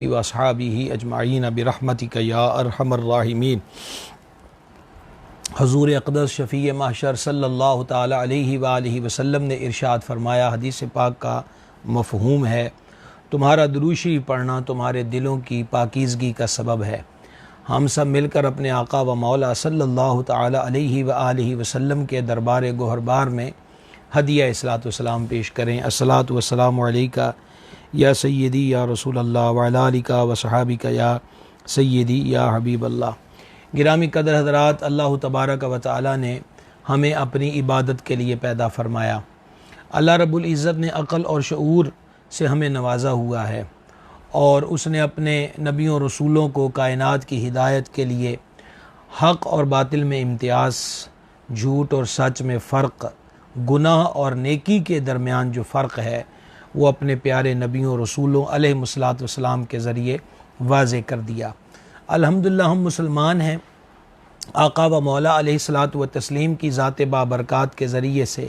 وصحابہ اجمعین برحمتک یا ارحم الراحمین۔ حضور اقدس شفیع محشر صلی اللہ تعالی علیہ وآلہ وسلم نے ارشاد فرمایا، حدیث پاک کا مفہوم ہے، تمہارا درود شریف پڑھنا تمہارے دلوں کی پاکیزگی کا سبب ہے۔ ہم سب مل کر اپنے آقا و مولا صلی اللہ تعالی علیہ وآلہ وسلم کے دربار گوہربار میں ہدیہ اصلاۃ والسلام پیش کریں۔ الصلاۃ والسلام علیکہ یا سیدی یا رسول اللہ وعلی آلکہ و صحابکہ یا سیدی یا حبیب اللہ۔ گرامی قدر حضرات، اللہ تبارک و تعالی نے ہمیں اپنی عبادت کے لیے پیدا فرمایا۔ اللہ رب العزت نے عقل اور شعور سے ہمیں نوازا ہوا ہے، اور اس نے اپنے نبیوں رسولوں کو کائنات کی ہدایت کے لیے حق اور باطل میں امتیاز، جھوٹ اور سچ میں فرق، گناہ اور نیکی کے درمیان جو فرق ہے وہ اپنے پیارے نبیوں رسولوں علیہ الصلوۃ والسلام کے ذریعے واضح کر دیا۔ الحمدللہ ہم مسلمان ہیں۔ آقا و مولا علیہ الصلوۃ والتسلیم کی ذات بابرکات کے ذریعے سے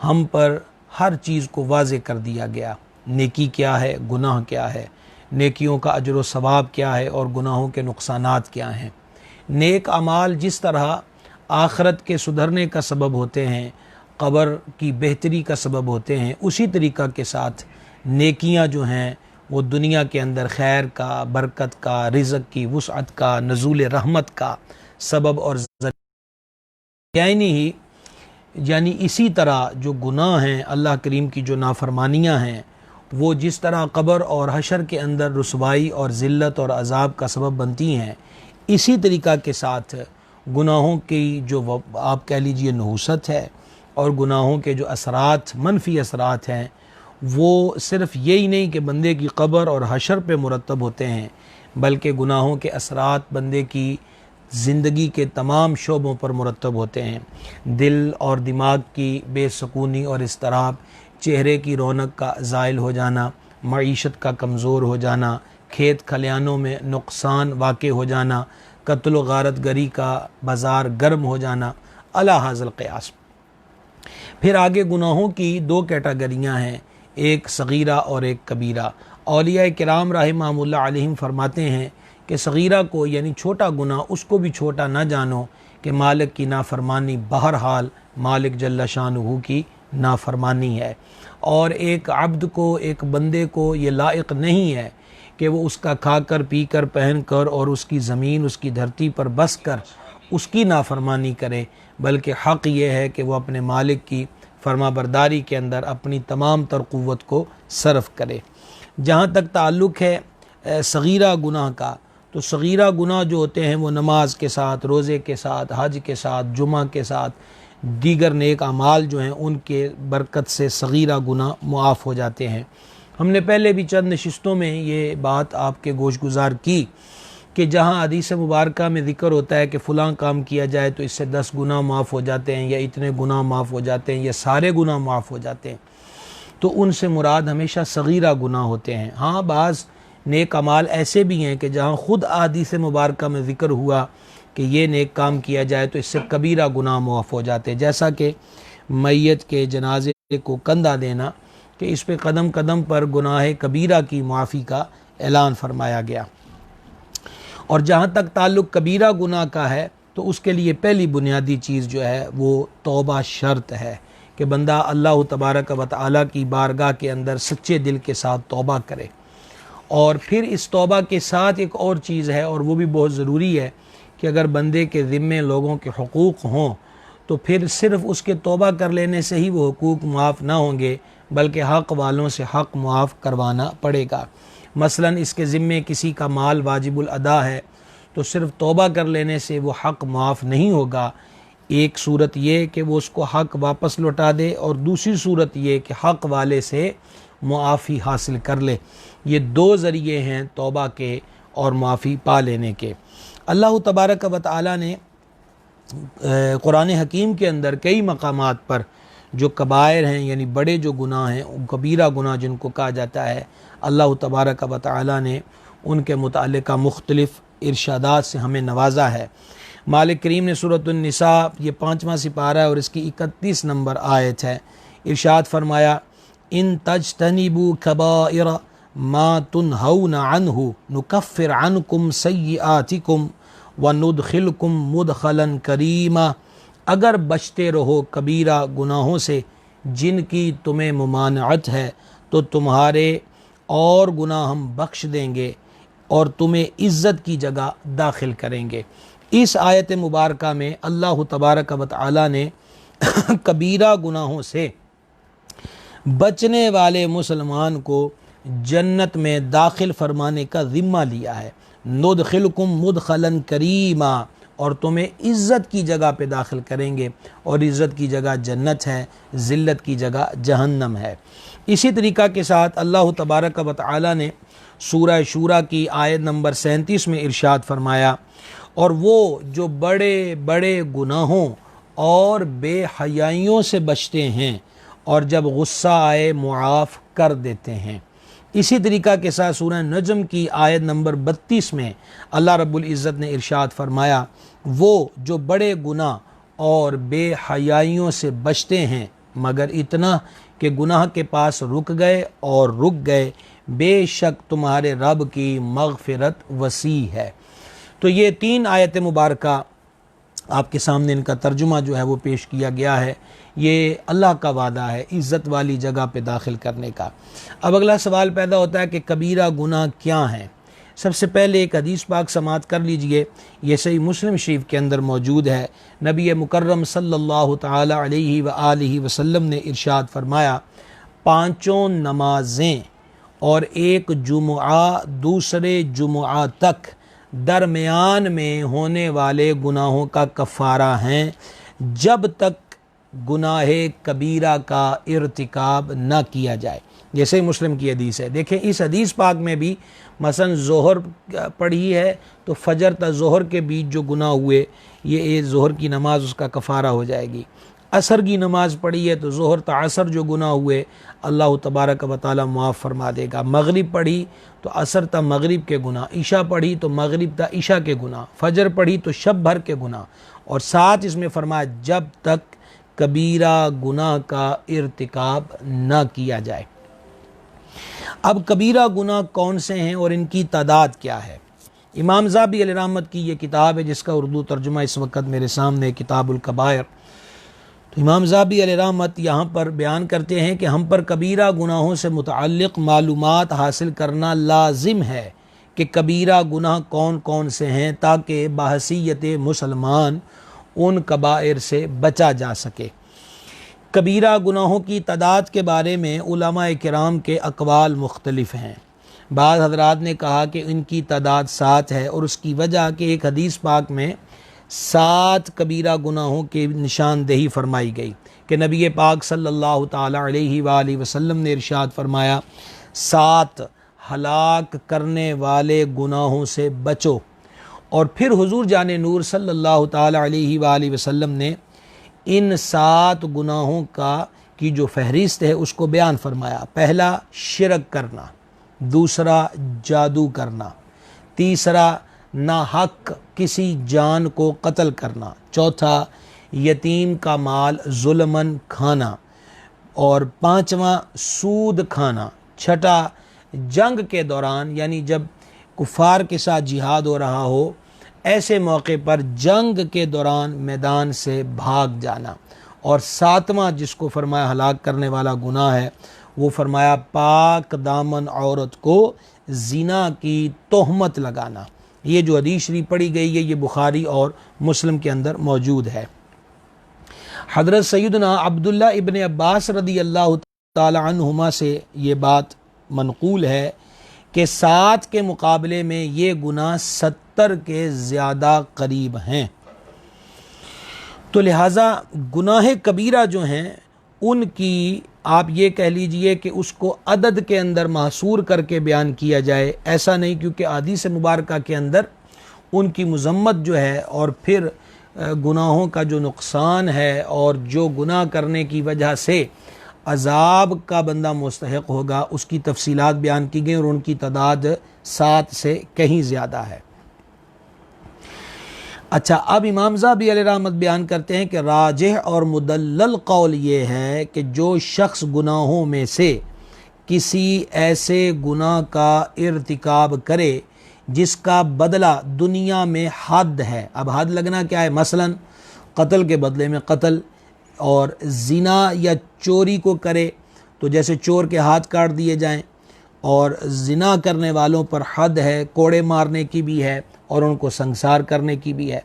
ہم پر ہر چیز کو واضح کر دیا گیا۔ نیکی کیا ہے، گناہ کیا ہے، نیکیوں کا اجر و ثواب کیا ہے اور گناہوں کے نقصانات کیا ہیں۔ نیک اعمال جس طرح آخرت کے سدھرنے کا سبب ہوتے ہیں، قبر کی بہتری کا سبب ہوتے ہیں، اسی طریقہ کے ساتھ نیکیاں جو ہیں وہ دنیا کے اندر خیر کا، برکت کا، رزق کی وسعت کا، نزول رحمت کا سبب اور ذریعہ یعنی اسی طرح جو گناہ ہیں، اللہ کریم کی جو نافرمانیاں ہیں، وہ جس طرح قبر اور حشر کے اندر رسوائی اور ذلت اور عذاب کا سبب بنتی ہیں، اسی طریقہ کے ساتھ گناہوں کی جو آپ کہہ لیجئے نحوست ہے اور گناہوں کے جو اثرات، منفی اثرات ہیں، وہ صرف یہی نہیں کہ بندے کی قبر اور حشر پہ مرتب ہوتے ہیں، بلکہ گناہوں کے اثرات بندے کی زندگی کے تمام شعبوں پر مرتب ہوتے ہیں۔ دل اور دماغ کی بے سکونی اور اضطراب، چہرے کی رونق کا زائل ہو جانا، معیشت کا کمزور ہو جانا، کھیت کھلیانوں میں نقصان واقع ہو جانا، قتل و غارت گری کا بازار گرم ہو جانا، الی ھذا القیاس۔ پھر آگے گناہوں کی دو کیٹاگریاں ہیں، ایک صغیرہ اور ایک کبیرہ۔ اولیاء کرام رحمہم اللہ علیہم فرماتے ہیں کہ صغیرہ کو یعنی چھوٹا گناہ، اس کو بھی چھوٹا نہ جانو کہ مالک کی نافرمانی بہرحال مالک جل شانہ کی نافرمانی ہے، اور ایک عبد کو، ایک بندے کو یہ لائق نہیں ہے کہ وہ اس کا کھا کر پی کر پہن کر اور اس کی زمین، اس کی دھرتی پر بس کر اس کی نافرمانی کرے، بلکہ حق یہ ہے کہ وہ اپنے مالک کی فرما برداری کے اندر اپنی تمام تر قوت کو صرف کرے۔ جہاں تک تعلق ہے صغیرہ گناہ کا، تو صغیرہ گناہ جو ہوتے ہیں وہ نماز کے ساتھ، روزے کے ساتھ، حج کے ساتھ، جمعہ کے ساتھ، دیگر نیک اعمال جو ہیں ان کے برکت سے صغیرہ گناہ معاف ہو جاتے ہیں۔ ہم نے پہلے بھی چند نشستوں میں یہ بات آپ کے گوش گزار کی کہ جہاں حدیث مبارکہ میں ذکر ہوتا ہے کہ فلاں کام کیا جائے تو اس سے 10 گناہ معاف ہو جاتے ہیں، یا اتنے گناہ معاف ہو جاتے ہیں، یا سارے گناہ معاف ہو جاتے ہیں، تو ان سے مراد ہمیشہ صغیرہ گناہ ہوتے ہیں۔ ہاں، بعض نیک اعمال ایسے بھی ہیں کہ جہاں خود حدیث مبارکہ میں ذکر ہوا کہ یہ نیک کام کیا جائے تو اس سے کبیرہ گناہ معاف ہو جاتے ہیں، جیسا کہ میت کے جنازے کو کندھا دینا، کہ اس پہ قدم قدم پر گناہ کبیرہ کی معافی کا اعلان فرمایا گیا۔ اور جہاں تک تعلق کبیرہ گناہ کا ہے تو اس کے لیے پہلی بنیادی چیز جو ہے وہ توبہ شرط ہے، کہ بندہ اللہ تبارک و تعالی کی بارگاہ کے اندر سچے دل کے ساتھ توبہ کرے۔ اور پھر اس توبہ کے ساتھ ایک اور چیز ہے، اور وہ بھی بہت ضروری ہے، کہ اگر بندے کے ذمے لوگوں کے حقوق ہوں تو پھر صرف اس کے توبہ کر لینے سے ہی وہ حقوق معاف نہ ہوں گے، بلکہ حق والوں سے حق معاف کروانا پڑے گا۔ مثلا اس کے ذمے کسی کا مال واجب الادا ہے تو صرف توبہ کر لینے سے وہ حق معاف نہیں ہوگا۔ ایک صورت یہ کہ وہ اس کو حق واپس لوٹا دے، اور دوسری صورت یہ کہ حق والے سے معافی حاصل کر لے۔ یہ دو ذریعے ہیں توبہ کے اور معافی پا لینے کے۔ اللہ تبارک و تعالی نے قرآن حکیم کے اندر کئی مقامات پر جو کبائر ہیں یعنی بڑے جو گناہ ہیں، کبیرہ گناہ جن کو کہا جاتا ہے، اللہ تبارک و تعالی نے ان کے متعلقہ مختلف ارشادات سے ہمیں نوازا ہے۔ مالک کریم نے سورۃ النساء، یہ 5واں سپارہ ہے اور اس کی 31 نمبر آیت ہے، ارشاد فرمایا، ان تجتنبوا کبائر ما تنہون عنہ نکفر عنکم سیئاتکم وندخلکم مدخلا کریما، اگر بچتے رہو کبیرہ گناہوں سے جن کی تمہیں ممانعت ہے تو تمہارے اور گناہ ہم بخش دیں گے اور تمہیں عزت کی جگہ داخل کریں گے۔ اس آیت مبارکہ میں اللہ تبارک و تعالی نے کبیرہ گناہوں سے بچنے والے مسلمان کو جنت میں داخل فرمانے کا ذمہ لیا ہے۔ ندخلکم مدخلا کریما، اور تمہیں عزت کی جگہ پہ داخل کریں گے، اور عزت کی جگہ جنت ہے، ذلت کی جگہ جہنم ہے۔ اسی طریقہ کے ساتھ اللہ تبارک و تعالی نے سورہ شورى کی آیت نمبر 37 میں ارشاد فرمایا، اور وہ جو بڑے بڑے گناہوں اور بے حیائیوں سے بچتے ہیں اور جب غصہ آئے معاف کر دیتے ہیں۔ اسی طریقہ کے ساتھ سورہ نجم کی آیت نمبر 32 میں اللہ رب العزت نے ارشاد فرمایا، وہ جو بڑے گناہ اور بے حیائیوں سے بچتے ہیں مگر اتنا کہ گناہ کے پاس رک گئے، بے شک تمہارے رب کی مغفرت وسیع ہے۔ تو یہ 3 آیت مبارکہ آپ کے سامنے ان کا ترجمہ جو ہے وہ پیش کیا گیا ہے۔ یہ اللہ کا وعدہ ہے عزت والی جگہ پہ داخل کرنے کا۔ اب اگلا سوال پیدا ہوتا ہے کہ کبیرہ گناہ کیا ہیں؟ سب سے پہلے ایک حدیث پاک سماعت کر لیجئے، یہ صحیح مسلم شریف کے اندر موجود ہے۔ نبی مکرم صلی اللہ تعالی علیہ وآلہ وسلم نے ارشاد فرمایا، 5 نمازیں اور 1 جمعہ دوسرے جمعہ تک درمیان میں ہونے والے گناہوں کا کفارہ ہیں جب تک گناہ کبیرہ کا ارتکاب نہ کیا جائے۔ جیسے مسلم کی حدیث ہے۔ دیکھیں اس حدیث پاک میں بھی مثلا ظہر پڑھی ہے تو فجر تا ظہر کے بیچ جو گناہ ہوئے یہ ظہر کی نماز اس کا کفارہ ہو جائے گی۔ عصر کی نماز پڑھی ہے تو ظہر تا عصر جو گناہ ہوئے اللہ تبارک و تعالی معاف فرما دے گا۔ مغرب پڑھی تو عصر تا مغرب کے گناہ، عشاء پڑھی تو مغرب تا عشاء کے گناہ، فجر پڑھی تو شب بھر کے گناہ، اور ساتھ اس میں فرمایا جب تک کبیرہ گناہ کا ارتکاب نہ کیا جائے۔ اب کبیرہ گناہ کون سے ہیں اور ان کی تعداد کیا ہے؟ امام ذہبی علیہ رحمت کی یہ کتاب ہے جس کا اردو ترجمہ اس وقت میرے سامنے کتاب الکبائر۔ تو امام ذہبی علیہ رحمت یہاں پر بیان کرتے ہیں کہ ہم پر کبیرہ گناہوں سے متعلق معلومات حاصل کرنا لازم ہے کہ کبیرہ گناہ کون کون سے ہیں تاکہ بحیثیت مسلمان ان کبائر سے بچا جا سکے۔ کبیرہ گناہوں کی تعداد کے بارے میں علماء کرام کے اقوال مختلف ہیں۔ بعض حضرات نے کہا کہ ان کی تعداد 7 ہے، اور اس کی وجہ کہ ایک حدیث پاک میں 7 کبیرہ گناہوں کی نشاندہی فرمائی گئی کہ نبی پاک صلی اللہ تعالی علیہ وآلہ وسلم نے ارشاد فرمایا، 7 ہلاک کرنے والے گناہوں سے بچو۔ اور پھر حضور جان نور صلی اللہ تعالی علیہ وآلہ وسلم نے ان 7 گناہوں کی جو فہرست ہے اس کو بیان فرمایا۔ پہلا شرک کرنا، دوسرا جادو کرنا، تیسرا ناحق کسی جان کو قتل کرنا، چوتھا یتیم کا مال ظلماً کھانا، اور 5واں سود کھانا، چھٹا جنگ کے دوران یعنی جب کفار کے ساتھ جہاد ہو رہا ہو ایسے موقع پر جنگ کے دوران میدان سے بھاگ جانا، اور 7واں جس کو فرمایا ہلاک کرنے والا گناہ ہے وہ فرمایا پاک دامن عورت کو زنا کی تہمت لگانا۔ یہ جو حدیث شریف پڑھی گئی ہے یہ بخاری اور مسلم کے اندر موجود ہے۔ حضرت سیدنا عبداللہ ابن عباس رضی اللہ تعالی عنہما سے یہ بات منقول ہے کہ 7 کے مقابلے میں یہ گناہ 70 کے زیادہ قریب ہیں۔ تو لہٰذا گناہ کبیرہ جو ہیں ان کی آپ یہ کہہ لیجئے کہ اس کو عدد کے اندر محصور کر کے بیان کیا جائے ایسا نہیں، کیونکہ احادیث مبارکہ کے اندر ان کی مذمت جو ہے اور پھر گناہوں کا جو نقصان ہے اور جو گناہ کرنے کی وجہ سے عذاب کا بندہ مستحق ہوگا اس کی تفصیلات بیان کی گئی، اور ان کی تعداد 7 سے کہیں زیادہ ہے۔ اچھا، اب امام ذہبی علیہ رحمت بیان کرتے ہیں کہ راجح اور مدلل قول یہ ہے کہ جو شخص گناہوں میں سے کسی ایسے گناہ کا ارتکاب کرے جس کا بدلہ دنیا میں حد ہے. اب حد لگنا کیا ہے؟ مثلا قتل کے بدلے میں قتل، اور زنا یا چوری کو کرے تو جیسے چور کے ہاتھ کاٹ دیے جائیں، اور زنا کرنے والوں پر حد ہے، کوڑے مارنے کی بھی ہے اور ان کو سنسار کرنے کی بھی ہے.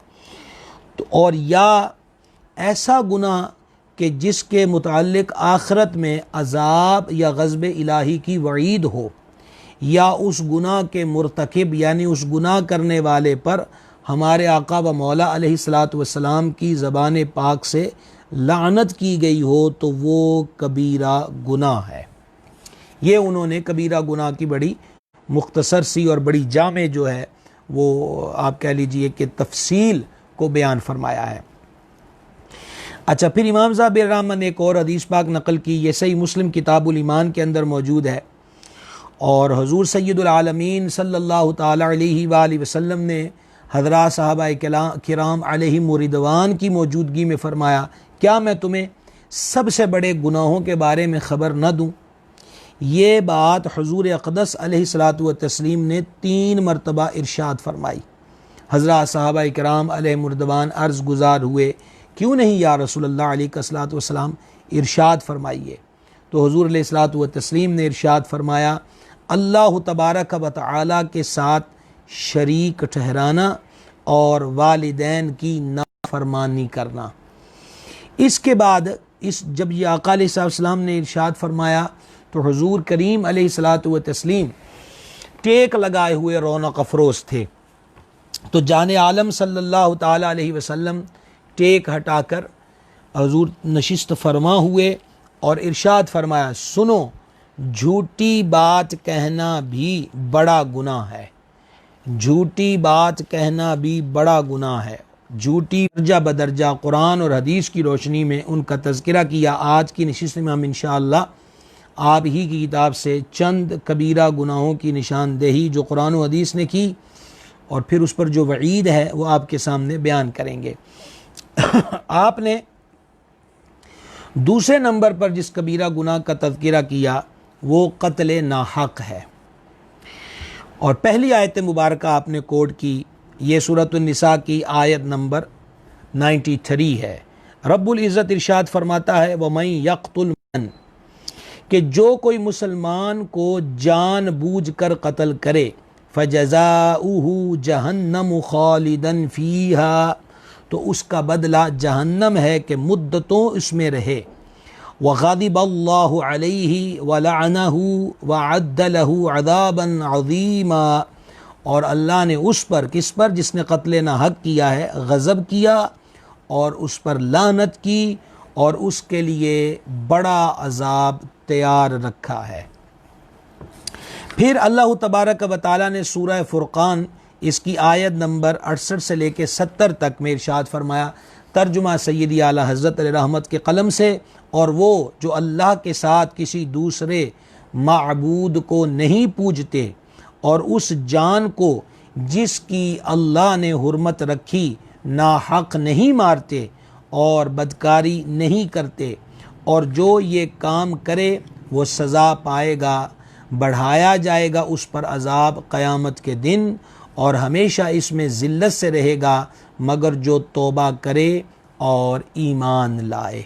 تو اور یا ایسا گناہ کہ جس کے متعلق آخرت میں عذاب یا غضب الہی کی وعید ہو، یا اس گناہ کے مرتکب یعنی اس گناہ کرنے والے پر ہمارے آقا و مولا علیہ الصلاۃ والسلام کی زبان پاک سے لعنت کی گئی ہو، تو وہ کبیرہ گناہ ہے. یہ انہوں نے کبیرہ گناہ کی بڑی مختصر سی اور بڑی جامع جو ہے وہ آپ کہہ لیجئے کہ تفصیل کو بیان فرمایا ہے. اچھا، پھر امام صاحب الرحمن نے ایک اور حدیث پاک نقل کی، یہ صحیح مسلم کتاب الایمان کے اندر موجود ہے، اور حضور سید العالمین صلی اللہ تعالی علیہ وآلہ وسلم نے حضرات صحابہ کرام علیہم رضوان کی موجودگی میں فرمایا، کیا میں تمہیں سب سے بڑے گناہوں کے بارے میں خبر نہ دوں؟ یہ بات حضور اقدس علیہ الصلاۃ والتسلیم نے 3 مرتبہ ارشاد فرمائی. حضرات صحابہ کرام علیہم رضوان عرض گزار ہوئے، کیوں نہیں یا رسول اللہ علیہ الصلاۃ والسلام، ارشاد فرمائیے. تو حضور علیہ الصلاۃ والتسلیم نے ارشاد فرمایا، اللہ تبارک و تعالی کے ساتھ شریک ٹھہرانا اور والدین کی نافرمانی کرنا. اس کے بعد جب یہ آقا علیہ السلام نے ارشاد فرمایا تو حضور کریم علیہ الصلاۃ والتسلیم ٹیک لگائے ہوئے رونق افروز تھے. تو جان عالم صلی اللہ تعالی علیہ وسلم ٹیک ہٹا کر حضور نشست فرما ہوئے اور ارشاد فرمایا، سنو، جھوٹی بات کہنا بھی بڑا گناہ ہے. جھوٹی بات کہنا بھی بڑا گناہ ہے. جھوٹی درجہ بدرجہ قرآن اور حدیث کی روشنی میں ان کا تذکرہ کیا. آج کی نشست میں ہم انشاءاللہ آپ ہی کی کتاب سے چند کبیرہ گناہوں کی نشاندہی جو قرآن و حدیث نے کی اور پھر اس پر جو وعید ہے وہ آپ کے سامنے بیان کریں گے. آپ نے دوسرے نمبر پر جس کبیرہ گناہ کا تذکرہ کیا وہ قتل ناحق ہے، اور پہلی آیت مبارکہ آپ نے کوٹ کی، یہ سورۃ النساء کی آیت نمبر 93 ہے. رب العزت ارشاد فرماتا ہے، وَمَن يَقْتُلْ مَن، کہ جو کوئی مسلمان کو جان بوجھ کر قتل کرے، فَجَزَاؤُهُ جَهَنَّمُ خَالِدًا فِيهَا، تو اس کا بدلہ جہنم ہے کہ مدتوں اس میں رہے. وَغَضِبَ اللَّهُ عَلَيْهِ وَلَعَنَهُ وَعَدَّ لَهُ عَذَابًا عَظِيمًا، اور اللہ نے اس پر، کس پر؟ جس نے قتل ناحق کیا ہے، غضب کیا اور اس پر لعنت کی اور اس کے لیے بڑا عذاب تیار رکھا ہے. پھر اللہ تبارک و تعالیٰ نے سورہ فرقان اس کی آیت نمبر 68 سے لے کے 70 تک میں ارشاد فرمایا، ترجمہ سیدی اعلیٰ حضرت علیہ رحمت کے قلم سے، اور وہ جو اللہ کے ساتھ کسی دوسرے معبود کو نہیں پوجتے اور اس جان کو جس کی اللہ نے حرمت رکھی ناحق نہیں مارتے اور بدکاری نہیں کرتے، اور جو یہ کام کرے وہ سزا پائے گا، بڑھایا جائے گا اس پر عذاب قیامت کے دن، اور ہمیشہ اس میں ذلت سے رہے گا مگر جو توبہ کرے اور ایمان لائے.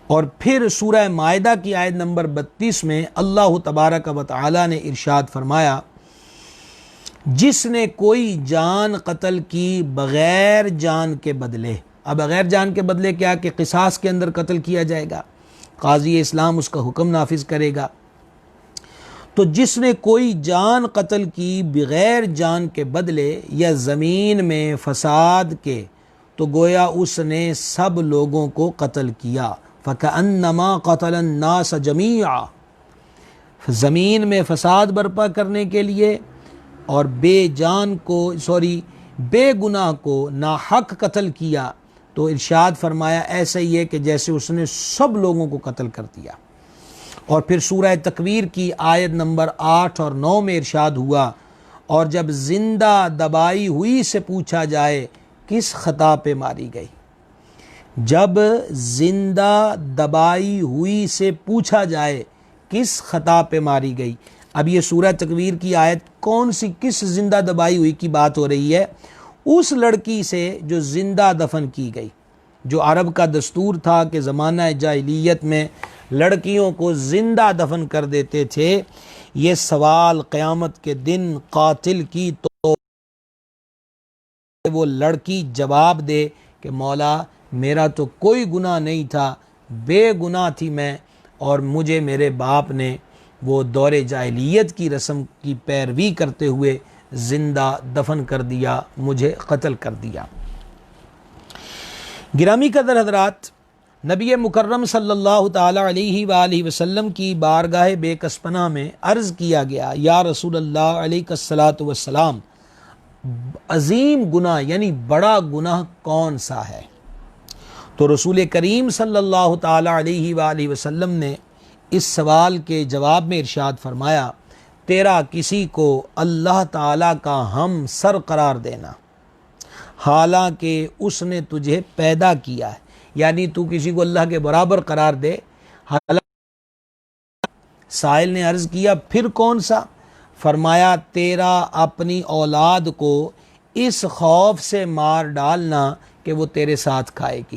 اور پھر سورہ مائدہ کی آیت نمبر 32 میں اللہ تبارک و تعالی نے ارشاد فرمایا، جس نے کوئی جان قتل کی بغیر جان کے بدلے. اب بغیر جان کے بدلے کیا کہ قصاص کے اندر قتل کیا جائے گا، قاضی اسلام اس کا حکم نافذ کرے گا. تو جس نے کوئی جان قتل کی بغیر جان کے بدلے یا زمین میں فساد کے، تو گویا اس نے سب لوگوں کو قتل کیا. فَكَأَنَّمَا قَتَلَ النَّاسَ جَمِيعًا، زمین میں فساد برپا کرنے کے لیے اور بے گناہ کو ناحق قتل کیا، تو ارشاد فرمایا ایسا ہی ہے کہ جیسے اس نے سب لوگوں کو قتل کر دیا. اور پھر سورہ تکویر کی آیت نمبر 8 اور 9 میں ارشاد ہوا، اور جب زندہ دبائی ہوئی سے پوچھا جائے کس خطا پہ ماری گئی. جب زندہ دبائی ہوئی سے پوچھا جائے کس خطا پہ ماری گئی؟ اب یہ سورہ تکویر کی آیت کون سی کس زندہ دبائی ہوئی کی بات ہو رہی ہے؟ اس لڑکی سے جو زندہ دفن کی گئی۔ جو عرب کا دستور تھا کہ زمانہ جاہلیت میں لڑکیوں کو زندہ دفن کر دیتے تھے، یہ سوال قیامت کے دن قاتل کی تو وہ لڑکی جواب دے کہ مولا میرا تو کوئی گناہ نہیں تھا، بے گناہ تھی میں، اور مجھے میرے باپ نے وہ دور جاہلیت کی رسم کی پیروی کرتے ہوئے زندہ دفن کر دیا، مجھے قتل کر دیا۔ گرامی قدر حضرات، نبی مکرم صلی اللہ تعالی علیہ وآلہ وسلم کی بارگاہ بے کس پناہ میں عرض کیا گیا، یا رسول اللہ علیہ الصلاۃ والسلام، عظیم گناہ یعنی بڑا گناہ کون سا ہے؟ تو رسول کریم صلی اللہ تعالی علیہ وآلہ وسلم نے اس سوال کے جواب میں ارشاد فرمایا، تیرا کسی کو اللہ تعالیٰ کا ہم سر قرار دینا، حالانکہ اس نے تجھے پیدا کیا ہے، یعنی تو کسی کو اللہ کے برابر قرار دے۔ سائل نے عرض کیا پھر کون سا؟ فرمایا تیرا اپنی اولاد کو اس خوف سے مار ڈالنا کہ وہ تیرے ساتھ کھائے گی،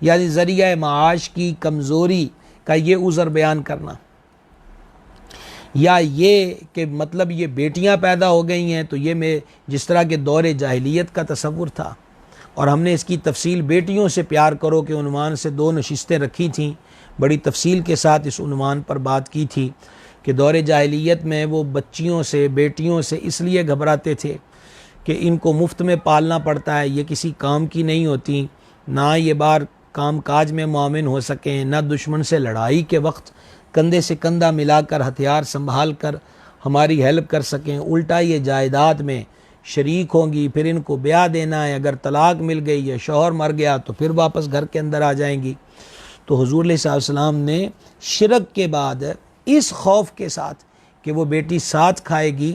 یعنی ذریعہ معاش کی کمزوری کا یہ عذر بیان کرنا، یا یہ کہ مطلب یہ بیٹیاں پیدا ہو گئی ہیں تو یہ میں جس طرح کے دور جاہلیت کا تصور تھا، اور ہم نے اس کی تفصیل بیٹیوں سے پیار کرو کے عنوان سے 2 نشستیں رکھی تھیں، بڑی تفصیل کے ساتھ اس عنوان پر بات کی تھی کہ دور جاہلیت میں وہ بچیوں سے بیٹیوں سے اس لیے گھبراتے تھے کہ ان کو مفت میں پالنا پڑتا ہے، یہ کسی کام کی نہیں ہوتی، نہ یہ بار کام کاج میں معاون ہو سکیں، نہ دشمن سے لڑائی کے وقت کندھے سے کندھا ملا کر ہتھیار سنبھال کر ہماری ہیلپ کر سکیں، الٹا یہ جائیداد میں شریک ہوں گی، پھر ان کو بیاہ دینا ہے، اگر طلاق مل گئی یا شوہر مر گیا تو پھر واپس گھر کے اندر آ جائیں گی۔ تو حضور علیہ السلام نے شرک کے بعد اس خوف کے ساتھ کہ وہ بیٹی ساتھ کھائے گی،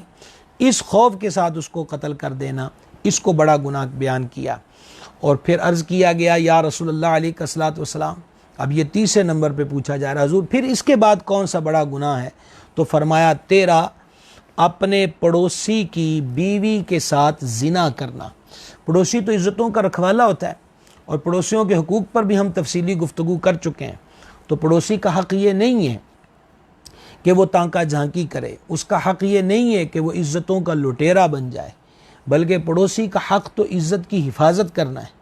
اس خوف کے ساتھ اس کو قتل کر دینا، اس کو بڑا گناہ بیان کیا۔ اور پھر عرض کیا گیا یا رسول اللہ علیہ الصلوۃ والسلام، اب یہ تیسرے نمبر پہ پوچھا جا رہا حضور پھر اس کے بعد کون سا بڑا گناہ ہے؟ تو فرمایا تیرا اپنے پڑوسی کی بیوی کے ساتھ زنا کرنا۔ پڑوسی تو عزتوں کا رکھوالا ہوتا ہے، اور پڑوسیوں کے حقوق پر بھی ہم تفصیلی گفتگو کر چکے ہیں۔ تو پڑوسی کا حق یہ نہیں ہے کہ وہ تانکا جھانکی کرے، اس کا حق یہ نہیں ہے کہ وہ عزتوں کا لٹیرا بن جائے، بلکہ پڑوسی کا حق تو عزت کی حفاظت کرنا ہے۔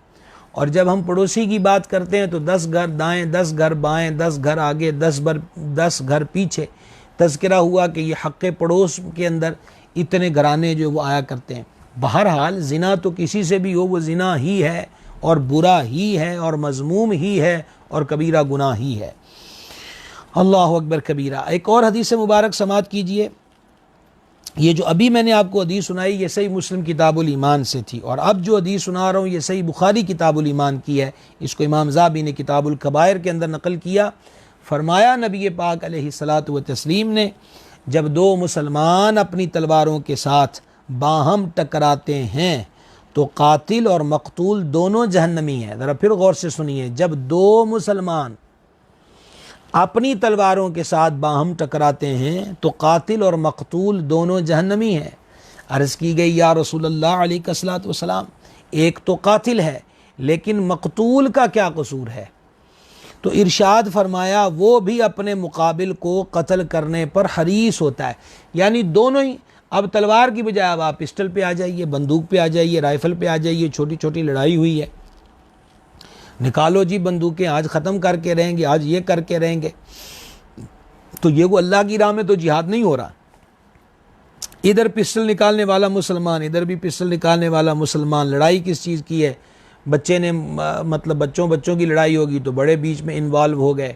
اور جب ہم پڑوسی کی بات کرتے ہیں تو 10 گھر دائیں، 10 گھر بائیں، 10 گھر آگے، 10 گھر پیچھے تذکرہ ہوا کہ یہ حق پڑوس کے اندر اتنے گھرانے جو وہ آیا کرتے ہیں۔ بہرحال زنا تو کسی سے بھی ہو وہ زنا ہی ہے، اور برا ہی ہے، اور مذموم ہی ہے، اور کبیرہ گناہ ہی ہے۔ اللہ اکبر کبیرہ۔ ایک اور حدیث مبارک سماعت کیجئے، یہ جو ابھی میں نے آپ کو حدیث سنائی یہ صحیح مسلم کتاب الایمان سے تھی، اور اب جو حدیث سنا رہا ہوں یہ صحیح بخاری کتاب الایمان کی ہے، اس کو امام ذہبی نے کتاب الکبائر کے اندر نقل کیا۔ فرمایا نبی پاک علیہ الصلاۃ والتسلیم نے، جب 2 مسلمان اپنی تلواروں کے ساتھ باہم ٹکراتے ہیں تو قاتل اور مقتول دونوں جہنمی ہیں۔ ذرا پھر غور سے سنیے، جب 2 مسلمان اپنی تلواروں کے ساتھ باہم ٹکراتے ہیں تو قاتل اور مقتول دونوں جہنمی ہیں۔ عرض کی گئی یا رسول اللہ علیہ الصلوۃ والسلام، ایک تو قاتل ہے لیکن مقتول کا کیا قصور ہے؟ تو ارشاد فرمایا وہ بھی اپنے مقابل کو قتل کرنے پر حریص ہوتا ہے، یعنی دونوں ہی۔ اب تلوار کی بجائے اب آپ پسٹل پہ آ جائیے، بندوق پہ آ جائیے، رائفل پہ آ جائیے، چھوٹی چھوٹی لڑائی ہوئی ہے، نکالو جی بندوقیں، آج ختم کر کے رہیں گے، آج یہ کر کے رہیں گے۔ تو یہ وہ اللہ کی راہ میں تو جہاد نہیں ہو رہا، ادھر پسٹل نکالنے والا مسلمان، ادھر بھی پسٹل نکالنے والا مسلمان۔ لڑائی کس چیز کی ہے؟ بچے نے مطلب بچوں کی لڑائی ہوگی تو بڑے بیچ میں انوالو ہو گئے،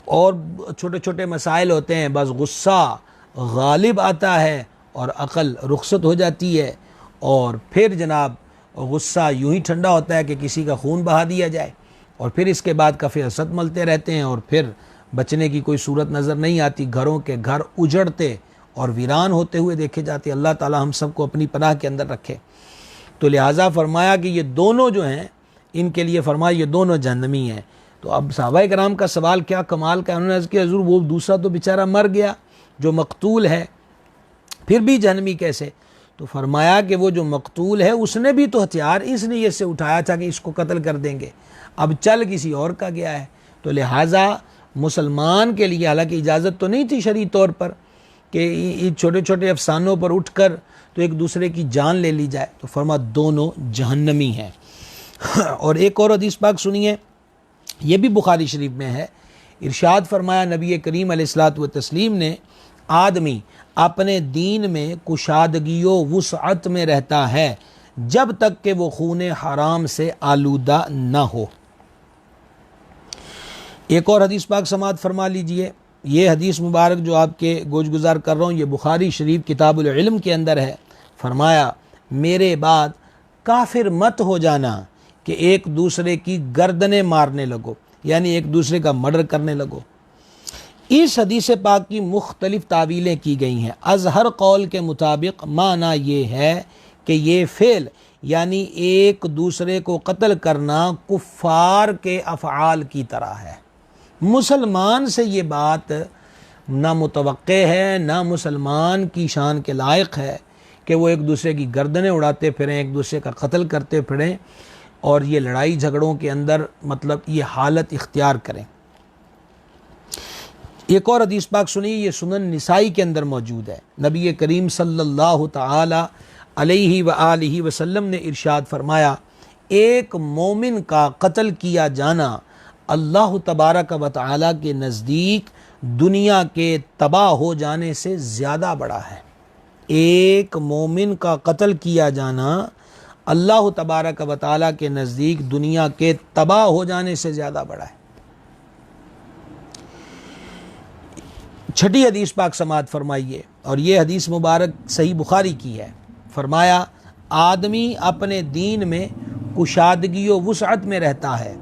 اور چھوٹے چھوٹے مسائل ہوتے ہیں، بس غصہ غالب آتا ہے اور عقل رخصت ہو جاتی ہے، اور پھر جناب غصہ یوں ہی ٹھنڈا ہوتا ہے کہ کسی کا خون بہا دیا جائے، اور پھر اس کے بعد کفِ حسد ملتے رہتے ہیں، اور پھر بچنے کی کوئی صورت نظر نہیں آتی، گھروں کے گھر اجڑتے اور ویران ہوتے ہوئے دیکھے جاتے۔ اللہ تعالی ہم سب کو اپنی پناہ کے اندر رکھے۔ تو لہٰذا فرمایا کہ یہ دونوں جو ہیں ان کے لیے فرمایا یہ دونوں جہنمی ہیں۔ تو اب صحابہ کرام کا سوال کیا کمال کا، انہوں نے عرض کیا حضور وہ دوسرا تو بیچارہ مر گیا جو مقتول ہے، پھر بھی جہنمی کیسے؟ تو فرمایا کہ وہ جو مقتول ہے اس نے بھی تو ہتھیار اس نیت سے اٹھایا تھا کہ اس کو قتل کر دیں گے، اب چل کسی اور کا گیا ہے۔ تو لہٰذا مسلمان کے لیے حالانکہ اجازت تو نہیں تھی شرعی طور پر کہ چھوٹے چھوٹے افسانوں پر اٹھ کر تو ایک دوسرے کی جان لے لی جائے، تو فرما دونوں جہنمی ہیں۔ اور ایک اور حدیث پاک سنیے، یہ بھی بخاری شریف میں ہے، ارشاد فرمایا نبی کریم علیہ الصلوۃ والتسلیم نے، آدمی اپنے دین میں کشادگی و وسعت میں رہتا ہے جب تک کہ وہ خون حرام سے آلودہ نہ ہو۔ ایک اور حدیث پاک سماعت فرما لیجئے، یہ حدیث مبارک جو آپ کے گوش گزار کر رہا ہوں یہ بخاری شریف کتاب العلم کے اندر ہے۔ فرمایا میرے بعد کافر مت ہو جانا کہ ایک دوسرے کی گردنیں مارنے لگو، یعنی ایک دوسرے کا مرڈر کرنے لگو۔ اس حدیث پاک کی مختلف تعویلیں کی گئی ہیں، ازہر قول کے مطابق معنی یہ ہے کہ یہ فعل یعنی ایک دوسرے کو قتل کرنا کفار کے افعال کی طرح ہے۔ مسلمان سے یہ بات نہ متوقع ہے، نہ مسلمان کی شان کے لائق ہے کہ وہ ایک دوسرے کی گردنیں اڑاتے پھریں، ایک دوسرے کا قتل کرتے پھریں اور یہ لڑائی جھگڑوں کے اندر مطلب یہ حالت اختیار کریں۔ ایک اور حدیث پاک سنیے، یہ سنن نسائی کے اندر موجود ہے۔ نبی کریم صلی اللہ تعالی علیہ وآلہ وسلم نے ارشاد فرمایا، ایک مومن کا قتل کیا جانا اللہ تبارک و تعالی کے نزدیک دنیا کے تباہ ہو جانے سے زیادہ بڑا ہے۔ ایک مومن کا قتل کیا جانا اللہ تبارک و تعالی کے نزدیک دنیا کے تباہ ہو جانے سے زیادہ بڑا ہے۔ چھٹی حدیث پاک سماعت فرمائیے، اور یہ حدیث مبارک صحیح بخاری کی ہے۔ فرمایا آدمی اپنے دین میں کشادگی و وسعت میں رہتا ہے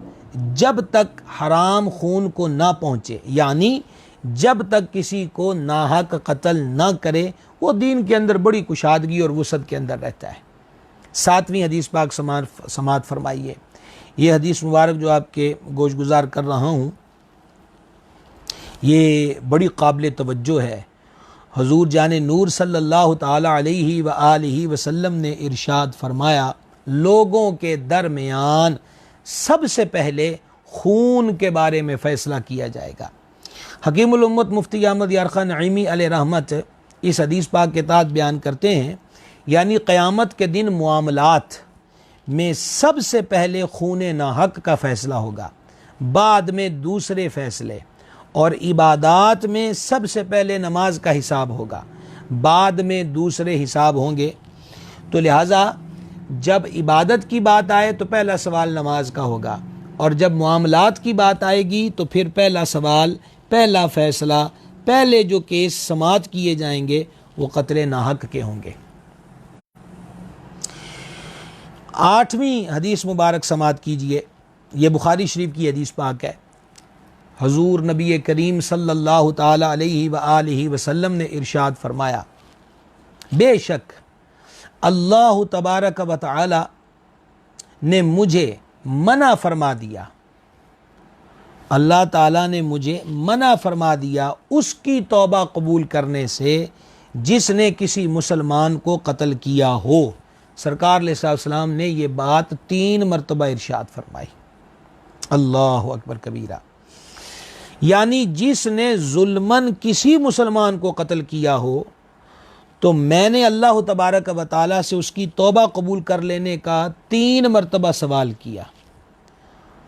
جب تک حرام خون کو نہ پہنچے، یعنی جب تک کسی کو ناحق قتل نہ کرے وہ دین کے اندر بڑی کشادگی اور وسعت کے اندر رہتا ہے۔ ساتویں حدیث پاک سماعت فرمائیے، یہ حدیث مبارک جو آپ کے گوش گزار کر رہا ہوں یہ بڑی قابل توجہ ہے۔ حضور جان نور صلی اللہ تعالی علیہ وآلہ وسلم نے ارشاد فرمایا، لوگوں کے درمیان سب سے پہلے خون کے بارے میں فیصلہ کیا جائے گا۔ حکیم الامت مفتی احمد یارخان نعیمی علیہ رحمت اس حدیث پاک کے تحت بیان کرتے ہیں، یعنی قیامت کے دن معاملات میں سب سے پہلے خون ناحق کا فیصلہ ہوگا، بعد میں دوسرے فیصلے، اور عبادات میں سب سے پہلے نماز کا حساب ہوگا، بعد میں دوسرے حساب ہوں گے۔ تو لہٰذا جب عبادت کی بات آئے تو پہلا سوال نماز کا ہوگا، اور جب معاملات کی بات آئے گی تو پھر پہلا سوال، پہلا فیصلہ، پہلے جو کیس سماعت کیے جائیں گے وہ قتل ناحق کے ہوں گے۔ آٹھویں حدیث مبارک سماعت کیجئے، یہ بخاری شریف کی حدیث پاک ہے۔ حضور نبی کریم صلی اللہ تعالی علیہ وآلہ وسلم نے ارشاد فرمایا، بے شک اللہ تبارک و تعالی نے مجھے منع فرما دیا، اللہ تعالیٰ نے مجھے منع فرما دیا اس کی توبہ قبول کرنے سے جس نے کسی مسلمان کو قتل کیا ہو۔ سرکار علیہ السلام نے یہ بات 3 مرتبہ ارشاد فرمائی، اللہ اکبر کبیرہ، یعنی جس نے ظلماً کسی مسلمان کو قتل کیا ہو تو میں نے اللہ تبارک و تعالیٰ سے اس کی توبہ قبول کر لینے کا 3 مرتبہ سوال کیا،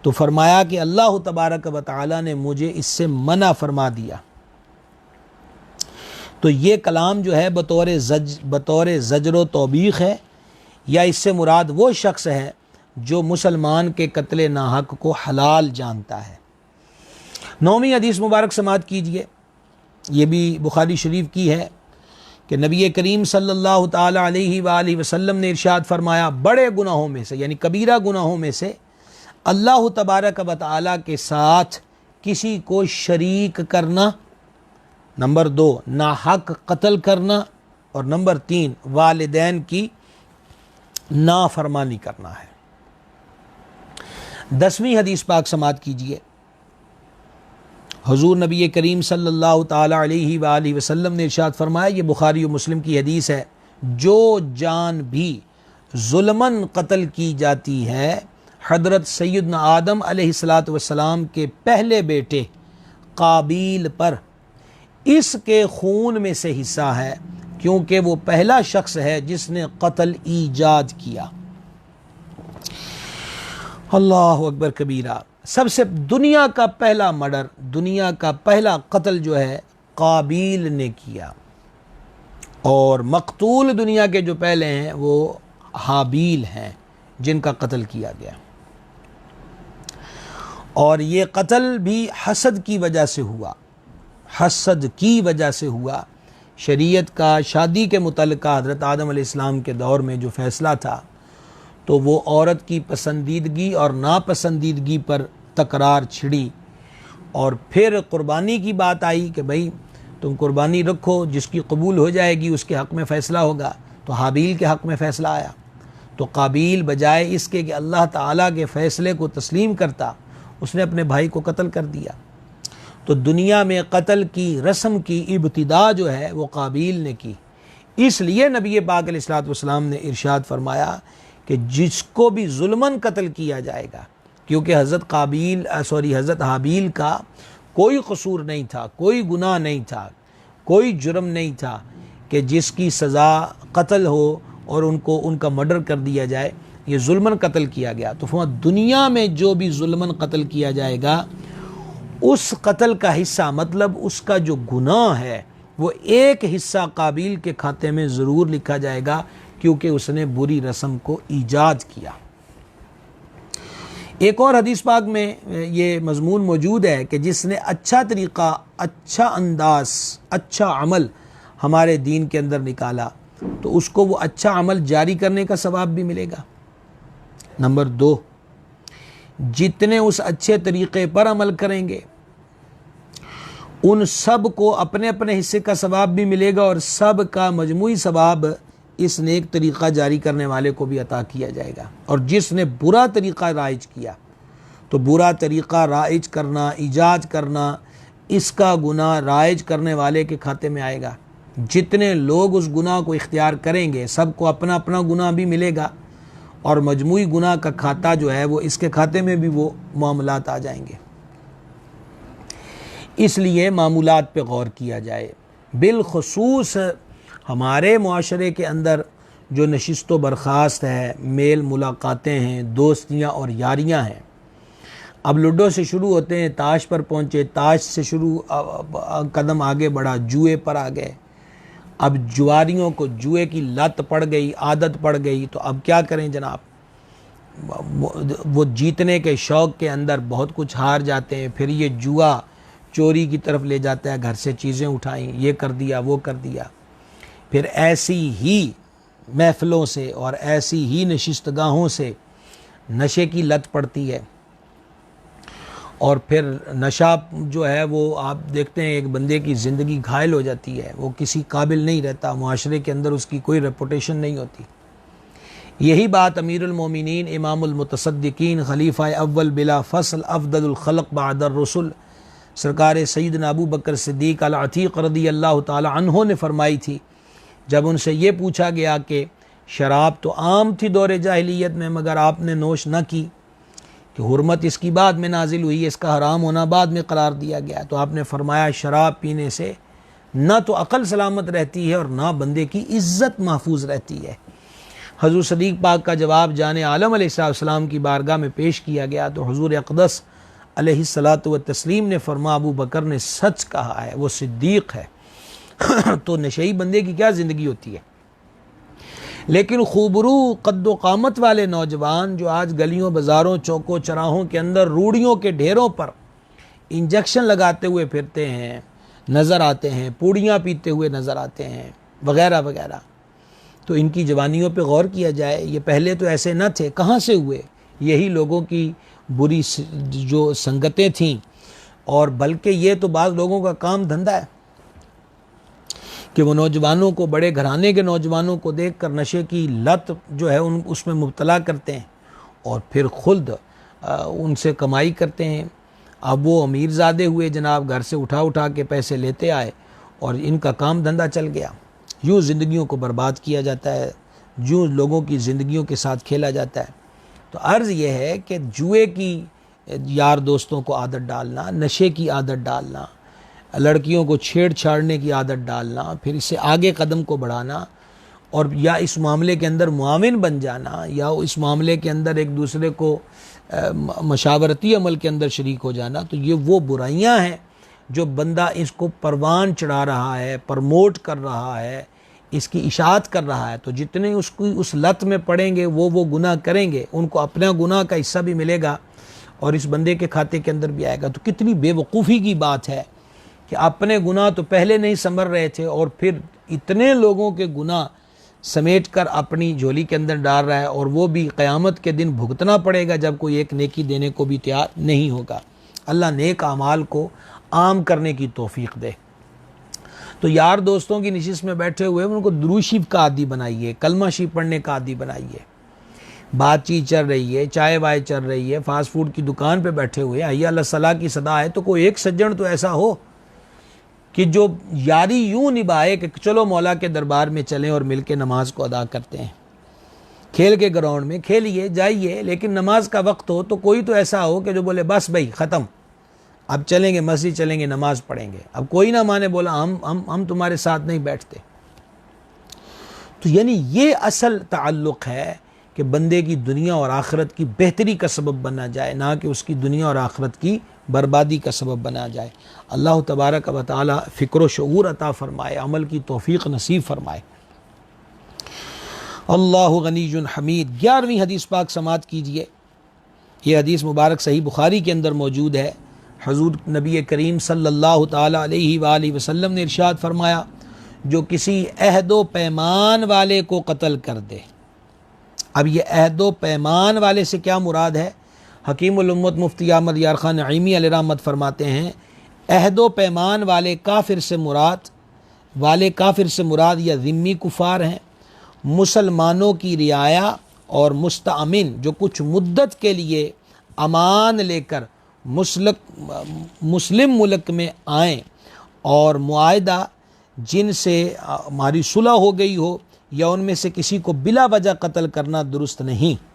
تو فرمایا کہ اللہ تبارک و تعالیٰ نے مجھے اس سے منع فرما دیا۔ تو یہ کلام جو ہے بطور زجر و توبیخ ہے، یا اس سے مراد وہ شخص ہے جو مسلمان کے قتل ناحق کو حلال جانتا ہے۔ 9ویں حدیث مبارک سماعت کیجئے، یہ بھی بخاری شریف کی ہے کہ نبی کریم صلی اللہ تعالی علیہ وآلہ وسلم نے ارشاد فرمایا، بڑے گناہوں میں سے یعنی کبیرہ گناہوں میں سے اللہ تبارک و تعالی کے ساتھ کسی کو شریک کرنا، نمبر 2 ناحق قتل کرنا، اور نمبر 3 والدین کی نافرمانی کرنا ہے۔ 10ویں حدیث پاک سماعت کیجئے، حضور نبی کریم صلی اللہ تعالی علیہ وآلہ وسلم نے ارشاد فرمایا، یہ بخاری و مسلم کی حدیث ہے، جو جان بھی ظلماً قتل کی جاتی ہے حضرت سیدنا آدم علیہ السلام کے پہلے بیٹے قابیل پر، اس کے خون میں سے حصہ ہے، کیونکہ وہ پہلا شخص ہے جس نے قتل ایجاد کیا۔ اللہ اکبر کبیرہ۔ سب سے دنیا کا پہلا مرڈر، دنیا کا پہلا قتل جو ہے قابیل نے کیا، اور مقتول دنیا کے جو پہلے ہیں وہ حابیل ہیں جن کا قتل کیا گیا، اور یہ قتل بھی حسد کی وجہ سے ہوا، حسد کی وجہ سے ہوا۔ شریعت کا شادی کے متعلقہ حضرت آدم علیہ السلام کے دور میں جو فیصلہ تھا، تو وہ عورت کی پسندیدگی اور ناپسندیدگی پر تکرار چھڑی، اور پھر قربانی کی بات آئی کہ بھئی تم قربانی رکھو، جس کی قبول ہو جائے گی اس کے حق میں فیصلہ ہوگا، تو حابیل کے حق میں فیصلہ آیا۔ تو قابیل بجائے اس کے کہ اللہ تعالیٰ کے فیصلے کو تسلیم کرتا، اس نے اپنے بھائی کو قتل کر دیا۔ تو دنیا میں قتل کی رسم کی ابتدا جو ہے وہ قابیل نے کی، اس لیے نبی پاک علیہ الصلوۃ والسلام نے ارشاد فرمایا کہ جس کو بھی ظلماً قتل کیا جائے گا، کیونکہ حضرت حابیل کا کوئی قصور نہیں تھا، کوئی گناہ نہیں تھا، کوئی جرم نہیں تھا کہ جس کی سزا قتل ہو اور ان کا مرڈر کر دیا جائے، یہ ظلماً قتل کیا گیا۔ تو فرمایا دنیا میں جو بھی ظلماً قتل کیا جائے گا، اس قتل کا حصہ، مطلب اس کا جو گناہ ہے، وہ ایک حصہ قابیل کے کھاتے میں ضرور لکھا جائے گا، کیونکہ اس نے بری رسم کو ایجاد کیا۔ ایک اور حدیث پاک میں یہ مضمون موجود ہے کہ جس نے اچھا طریقہ، اچھا انداز، اچھا عمل ہمارے دین کے اندر نکالا، تو اس کو وہ اچھا عمل جاری کرنے کا ثواب بھی ملے گا۔ نمبر 2، جتنے اس اچھے طریقے پر عمل کریں گے ان سب کو اپنے اپنے حصے کا ثواب بھی ملے گا، اور سب کا مجموعی ثواب اس نیک طریقہ جاری کرنے والے کو بھی عطا کیا جائے گا۔ اور جس نے برا طریقہ رائج کیا، تو برا طریقہ رائج کرنا، ایجاد کرنا، اس کا گناہ رائج کرنے والے کے کھاتے میں آئے گا۔ جتنے لوگ اس گناہ کو اختیار کریں گے، سب کو اپنا اپنا گناہ بھی ملے گا، اور مجموعی گناہ کا کھاتا جو ہے وہ اس کے کھاتے میں بھی وہ معاملات آ جائیں گے۔ اس لیے معمولات پہ غور کیا جائے، بالخصوص ہمارے معاشرے کے اندر جو نشست و برخاست ہے، میل ملاقاتیں ہیں، دوستیاں اور یاریاں ہیں۔ اب لوڈو سے شروع ہوتے ہیں، تاش پر پہنچے، تاش سے شروع قدم آگے بڑھا، جوئے پر آ گئے۔ اب جواریوں کو جوئے کی لت پڑ گئی، عادت پڑ گئی، تو اب کیا کریں جناب؟ وہ جیتنے کے شوق کے اندر بہت کچھ ہار جاتے ہیں، پھر یہ جوا چوری کی طرف لے جاتا ہے، گھر سے چیزیں اٹھائیں، یہ کر دیا، وہ کر دیا۔ پھر ایسی ہی محفلوں سے اور ایسی ہی نشستگاہوں سے نشے کی لت پڑتی ہے، اور پھر نشہ جو ہے وہ آپ دیکھتے ہیں ایک بندے کی زندگی گھائل ہو جاتی ہے، وہ کسی قابل نہیں رہتا، معاشرے کے اندر اس کی کوئی ریپوٹیشن نہیں ہوتی۔ یہی بات امیر المومنین، امام المتصدقین، خلیفہ اول بلا فصل، افضل الخلق بعد الرسل، سرکار سیدنا ابو بکر صدیق العتیق رضی اللہ تعالی عنہ نے فرمائی تھی، جب ان سے یہ پوچھا گیا کہ شراب تو عام تھی دور جاہلیت میں مگر آپ نے نوش نہ کی، کہ حرمت اس کی بعد میں نازل ہوئی، اس کا حرام ہونا بعد میں قرار دیا گیا، تو آپ نے فرمایا شراب پینے سے نہ تو عقل سلامت رہتی ہے اور نہ بندے کی عزت محفوظ رہتی ہے۔ حضور صدیق پاک کا جواب جان عالم علیہ السلام کی بارگاہ میں پیش کیا گیا، تو حضور اقدس علیہ الصلاۃ والتسلیم نے فرمایا ابو بکر نے سچ کہا ہے، وہ صدیق ہے۔ تو نشئی بندے کی کیا زندگی ہوتی ہے؟ لیکن خوبرو قد و قامت والے نوجوان جو آج گلیوں بازاروں چوکوں چراہوں کے اندر روڑیوں کے ڈھیروں پر انجیکشن لگاتے ہوئے پھرتے ہیں نظر آتے ہیں، پوڑیاں پیتے ہوئے نظر آتے ہیں، وغیرہ وغیرہ، تو ان کی جوانیوں پہ غور کیا جائے۔ یہ پہلے تو ایسے نہ تھے، کہاں سے ہوئے؟ یہی لوگوں کی بری جو سنگتیں تھیں، اور بلکہ یہ تو بعض لوگوں کا کام دھندا ہے کہ وہ نوجوانوں کو، بڑے گھرانے کے نوجوانوں کو دیکھ کر نشے کی لت جو ہے اس میں مبتلا کرتے ہیں، اور پھر خود ان سے کمائی کرتے ہیں، اب وہ امیر زادے ہوئے جناب، گھر سے اٹھا کے پیسے لیتے آئے اور ان کا کام دھندہ چل گیا۔ یوں زندگیوں کو برباد کیا جاتا ہے، یوں لوگوں کی زندگیوں کے ساتھ کھیلا جاتا ہے۔ تو عرض یہ ہے کہ جوئے کی یار دوستوں کو عادت ڈالنا، نشے کی عادت ڈالنا، لڑکیوں کو چھیڑ چھاڑنے کی عادت ڈالنا، پھر اس سے آگے قدم کو بڑھانا، اور یا اس معاملے کے اندر معاون بن جانا، یا اس معاملے کے اندر ایک دوسرے کو مشاورتی عمل کے اندر شریک ہو جانا، تو یہ وہ برائیاں ہیں جو بندہ اس کو پروان چڑھا رہا ہے، پرموٹ کر رہا ہے، اس کی اشاعت کر رہا ہے۔ تو جتنے اس کو اس لت میں پڑیں گے وہ گناہ کریں گے، ان کو اپنا گناہ کا حصہ بھی ملے گا اور اس بندے کے کھاتے کے اندر بھی آئے گا۔ تو کتنی بے وقوفی کی بات ہے کہ اپنے گناہ تو پہلے نہیں سنبھل رہے تھے اور پھر اتنے لوگوں کے گناہ سمیٹ کر اپنی جھولی کے اندر ڈال رہا ہے، اور وہ بھی قیامت کے دن بھگتنا پڑے گا جب کوئی ایک نیکی دینے کو بھی تیار نہیں ہوگا۔ اللہ نیک اعمال کو عام کرنے کی توفیق دے۔ تو یار دوستوں کی نشست میں بیٹھے ہوئے ان کو درود شریف کا عادی بنائیے، کلمہ شریف پڑھنے کا عادی بنائیے۔ بات چیت چل رہی ہے، چائے وائے چل رہی ہے، فاسٹ فوڈ کی دکان پہ بیٹھے ہوئے حی علی الصلاۃ کی صدا ہے، تو کوئی ایک سجن تو ایسا ہو کہ جو یاری یوں نبھائے کہ چلو مولا کے دربار میں چلیں اور مل کے نماز کو ادا کرتے ہیں۔ کھیل کے گراؤنڈ میں کھیلیے جائیے، لیکن نماز کا وقت ہو تو کوئی تو ایسا ہو کہ جو بولے بس بھائی ختم، اب چلیں گے مسجد، چلیں گے نماز پڑھیں گے۔ اب کوئی نہ مانے، بولا ہم تمہارے ساتھ نہیں بیٹھتے۔ تو یعنی یہ اصل تعلق ہے کہ بندے کی دنیا اور آخرت کی بہتری کا سبب بنا جائے، نہ کہ اس کی دنیا اور آخرت کی بربادی کا سبب بنا جائے۔ اللہ تبارک و تعالی فکر و شعور عطا فرمائے، عمل کی توفیق نصیب فرمائے۔ اللہ غنی حمید۔ 11ویں حدیث پاک سماعت کیجئے۔ یہ حدیث مبارک صحیح بخاری کے اندر موجود ہے۔ حضور نبی کریم صلی اللہ تعالی علیہ وآلہ وسلم نے ارشاد فرمایا، جو کسی عہد و پیمان والے کو قتل کر دے۔ اب یہ عہد و پیمان والے سے کیا مراد ہے؟ حکیم الامت مفتی احمد یار خان نعیمی علیہ رحمت فرماتے ہیں، عہد و پیمان والے کافر سے مراد یا ذمی کفار ہیں، مسلمانوں کی رعایا اور مستأمن جو کچھ مدت کے لیے امان لے کر مسلم ملک میں آئیں، اور معاہدہ جن سے ہماری صلح ہو گئی ہو، یا ان میں سے کسی کو بلا وجہ قتل کرنا درست نہیں۔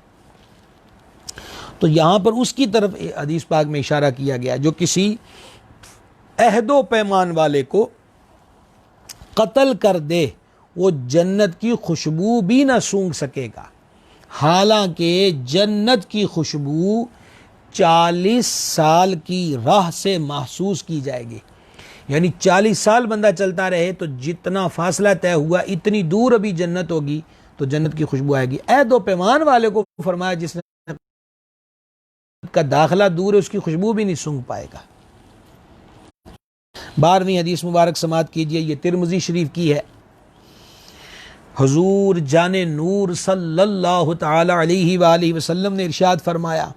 تو یہاں پر اس کی طرف حدیث پاک میں اشارہ کیا گیا، جو کسی عہد و پیمان والے کو قتل کر دے وہ جنت کی خوشبو بھی نہ سونگھ سکے گا، حالانکہ جنت کی خوشبو 40 سال کی راہ سے محسوس کی جائے گی۔ یعنی 40 سال بندہ چلتا رہے تو جتنا فاصلہ طے ہوا اتنی دور ابھی جنت ہوگی تو جنت کی خوشبو آئے گی۔ عہد و پیمان والے کو فرمایا جس نے کا داخلہ دور ہے اس کی خوشبو بھی نہیں سونگھ پائے گا۔ 12ویں حدیث مبارک سماعت کیجئے، یہ ترمذی شریف کی ہے۔ حضور جان نور صلی اللہ تعالی علیہ وآلہ وسلم نے ارشاد فرمایا،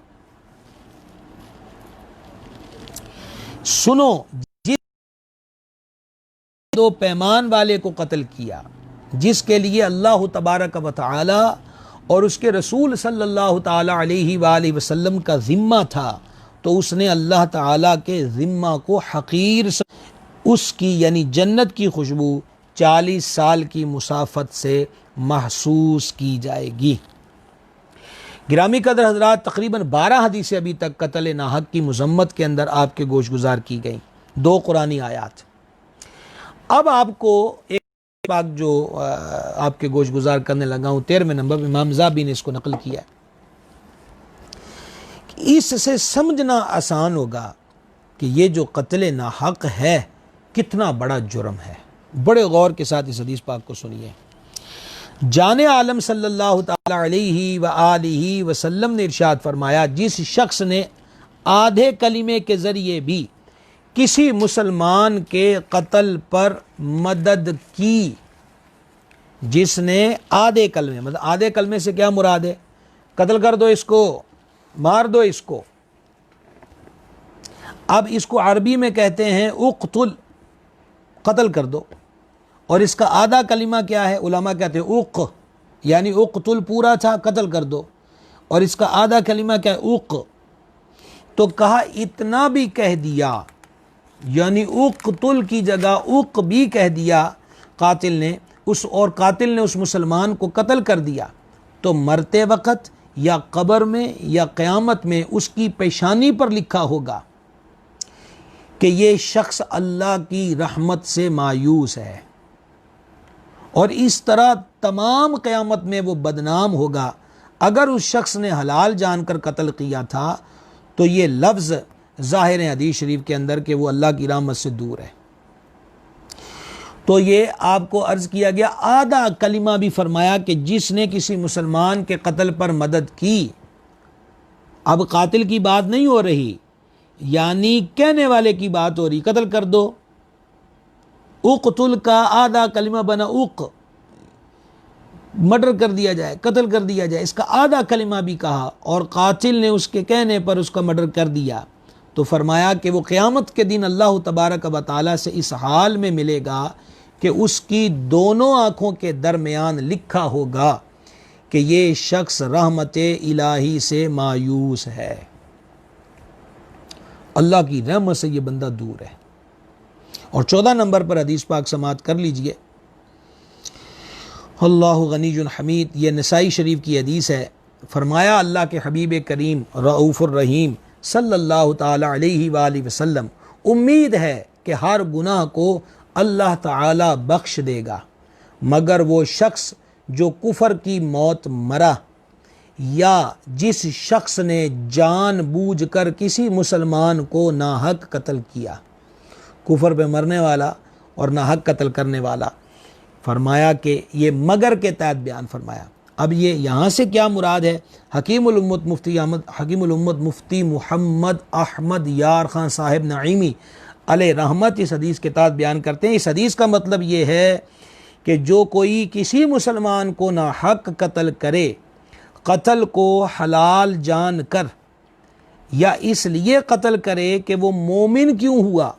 سنو، جس دو پیمان والے کو قتل کیا، جس کے لیے اللہ تبارک و تعالی اور اس کے رسول صلی اللہ تعالی علیہ وآلہ وسلم کا ذمہ تھا، تو اس نے اللہ تعالی کے ذمہ کو حقیر اس کی یعنی جنت کی خوشبو 40 سال کی مسافت سے محسوس کی جائے گی۔ گرامی قدر حضرات، تقریباً 12 حدیثیں ابھی تک قتل ناحق کی مذمت کے اندر آپ کے گوش گزار کی گئیں، 2 قرآنی آیات۔ اب آپ کو ایک بات جو آپ کے گوش گزار کرنے لگا ہوں، 13ویں نمبر امام زابی نے اس کو نقل کیا ہے۔ اس سے سمجھنا آسان ہوگا کہ یہ جو قتل ناحق ہے کتنا بڑا جرم ہے۔ بڑے غور کے ساتھ اس حدیث پاک کو سنیے۔ جان عالم صلی اللہ تعالی علیہ وآلہ وسلم نے ارشاد فرمایا، جس شخص نے آدھے کلمے کے ذریعے بھی کسی مسلمان کے قتل پر مدد کی، جس نے آدھے کلمے، مطلب آدھے کلمے سے کیا مراد ہے؟ قتل کر دو اس کو، مار دو اس کو۔ اب اس کو عربی میں کہتے ہیں اقتل، قتل کر دو، اور اس کا آدھا کلمہ کیا ہے؟ علماء کہتے ہیں اق، یعنی اقتل پورا تھا قتل کر دو، اور اس کا آدھا کلمہ کیا ہے؟ اق۔ تو کہا اتنا بھی کہہ دیا، یعنی اقتل کی جگہ اق بھی کہہ دیا قاتل نے، قاتل نے اس مسلمان کو قتل کر دیا، تو مرتے وقت یا قبر میں یا قیامت میں اس کی پیشانی پر لکھا ہوگا کہ یہ شخص اللہ کی رحمت سے مایوس ہے، اور اس طرح تمام قیامت میں وہ بدنام ہوگا۔ اگر اس شخص نے حلال جان کر قتل کیا تھا تو یہ لفظ ظاہر ہے حدیث شریف کے اندر کہ وہ اللہ کی رحمت سے دور ہے۔ تو یہ آپ کو عرض کیا گیا، آدھا کلمہ بھی فرمایا کہ جس نے کسی مسلمان کے قتل پر مدد کی، اب قاتل کی بات نہیں ہو رہی، یعنی کہنے والے کی بات ہو رہی، قتل کر دو۔ اقتل کا آدھا کلمہ بنا مرڈر کر دیا جائے، قتل کر دیا جائے، اس کا آدھا کلمہ بھی کہا اور قاتل نے اس کے کہنے پر اس کا مرڈر کر دیا، تو فرمایا کہ وہ قیامت کے دن اللہ تبارک و تعالی سے اس حال میں ملے گا کہ اس کی دونوں آنکھوں کے درمیان لکھا ہوگا کہ یہ شخص رحمت الہی سے مایوس ہے، اللہ کی رحمت سے یہ بندہ دور ہے۔ اور 14 نمبر پر حدیث پاک سماعت کر لیجئے، اللہ غنی حمید، یہ نسائی شریف کی حدیث ہے۔ فرمایا اللہ کے حبیب کریم رؤوف الرحیم صلی اللہ تعالی علیہ وآلہ وسلم، امید ہے کہ ہر گناہ کو اللہ تعالی بخش دے گا مگر وہ شخص جو کفر کی موت مرا، یا جس شخص نے جان بوجھ کر کسی مسلمان کو ناحق قتل کیا، کفر پہ مرنے والا اور ناحق قتل کرنے والا۔ فرمایا کہ یہ مگر کے تحت بیان فرمایا۔ اب یہ یہاں سے کیا مراد ہے؟ حکیم الامت مفتی محمد احمد یار خان صاحب نعیمی علیہ رحمت اس حدیث کے تحت بیان کرتے ہیں، اس حدیث کا مطلب یہ ہے کہ جو کوئی کسی مسلمان کو ناحق قتل کرے، قتل کو حلال جان کر یا اس لیے قتل کرے کہ وہ مومن کیوں ہوا،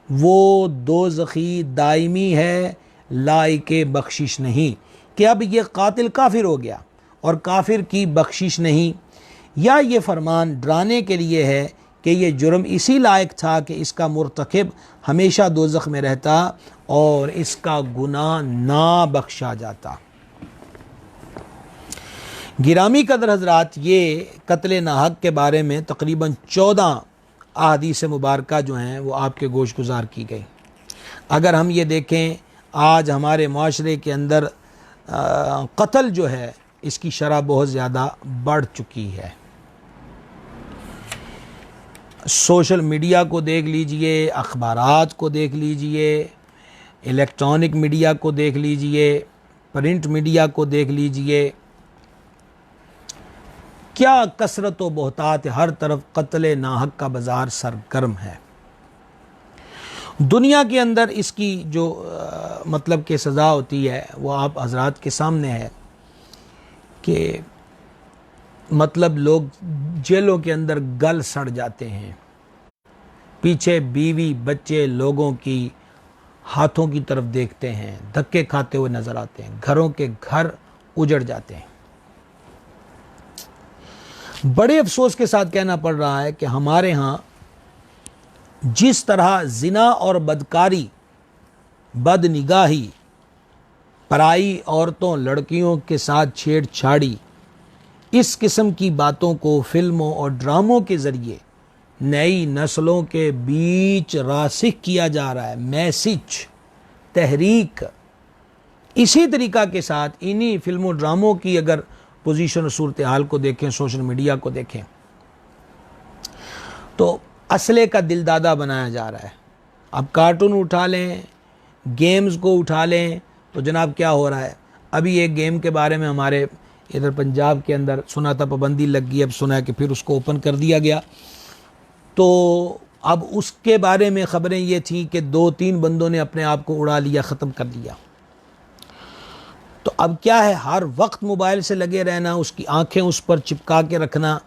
وہ دوزخی دائمی ہے، لائق بخشش نہیں، کہ اب یہ قاتل کافر ہو گیا اور کافر کی بخشش نہیں، یا یہ فرمان ڈرانے کے لیے ہے کہ یہ جرم اسی لائق تھا کہ اس کا مرتکب ہمیشہ دوزخ میں رہتا اور اس کا گناہ نہ بخشا جاتا۔ گرامی قدر حضرات، یہ قتل ناحق کے بارے میں تقریباً 14 احادیث مبارکہ جو ہیں وہ آپ کے گوش گزار کی گئی۔ اگر ہم یہ دیکھیں آج ہمارے معاشرے کے اندر قتل جو ہے اس کی شرح بہت زیادہ بڑھ چکی ہے۔ سوشل میڈیا کو دیکھ لیجئے، اخبارات کو دیکھ لیجئے، الیکٹرانک میڈیا کو دیکھ لیجئے، پرنٹ میڈیا کو دیکھ لیجئے، کیا کثرت و بہتات، ہر طرف قتل ناحق کا بازار سرگرم ہے۔ دنیا کے اندر اس کی جو مطلب کہ سزا ہوتی ہے وہ آپ حضرات کے سامنے ہے کہ مطلب لوگ جیلوں کے اندر گل سڑ جاتے ہیں، پیچھے بیوی بچے لوگوں کی ہاتھوں کی طرف دیکھتے ہیں، دھکے کھاتے ہوئے نظر آتے ہیں، گھروں کے گھر اجڑ جاتے ہیں۔ بڑے افسوس کے ساتھ کہنا پڑ رہا ہے کہ ہمارے ہاں جس طرح زنا اور بدکاری، بد نگاہی، پرائی عورتوں لڑکیوں کے ساتھ چھیڑ چھاڑی، اس قسم کی باتوں کو فلموں اور ڈراموں کے ذریعے نئی نسلوں کے بیچ راسخ کیا جا رہا ہے، میسج، تحریک۔ اسی طریقہ کے ساتھ انہی فلموں ڈراموں کی اگر پوزیشن اور صورتحال کو دیکھیں، سوشل میڈیا کو دیکھیں، تو اسلحے کا دل دادا بنایا جا رہا ہے۔ اب کارٹون اٹھا لیں، گیمز کو اٹھا لیں، تو جناب کیا ہو رہا ہے؟ ابھی ایک گیم کے بارے میں ہمارے ادھر پنجاب کے اندر سنا تھا پابندی لگ گئی، اب سنا ہے کہ پھر اس کو اوپن کر دیا گیا۔ تو اب اس کے بارے میں خبریں یہ تھیں کہ 2-3 بندوں نے اپنے آپ کو اڑا لیا، ختم کر لیا۔ تو اب کیا ہے، ہر وقت موبائل سے لگے رہنا، اس کی آنکھیں اس پر چپکا کے رکھنا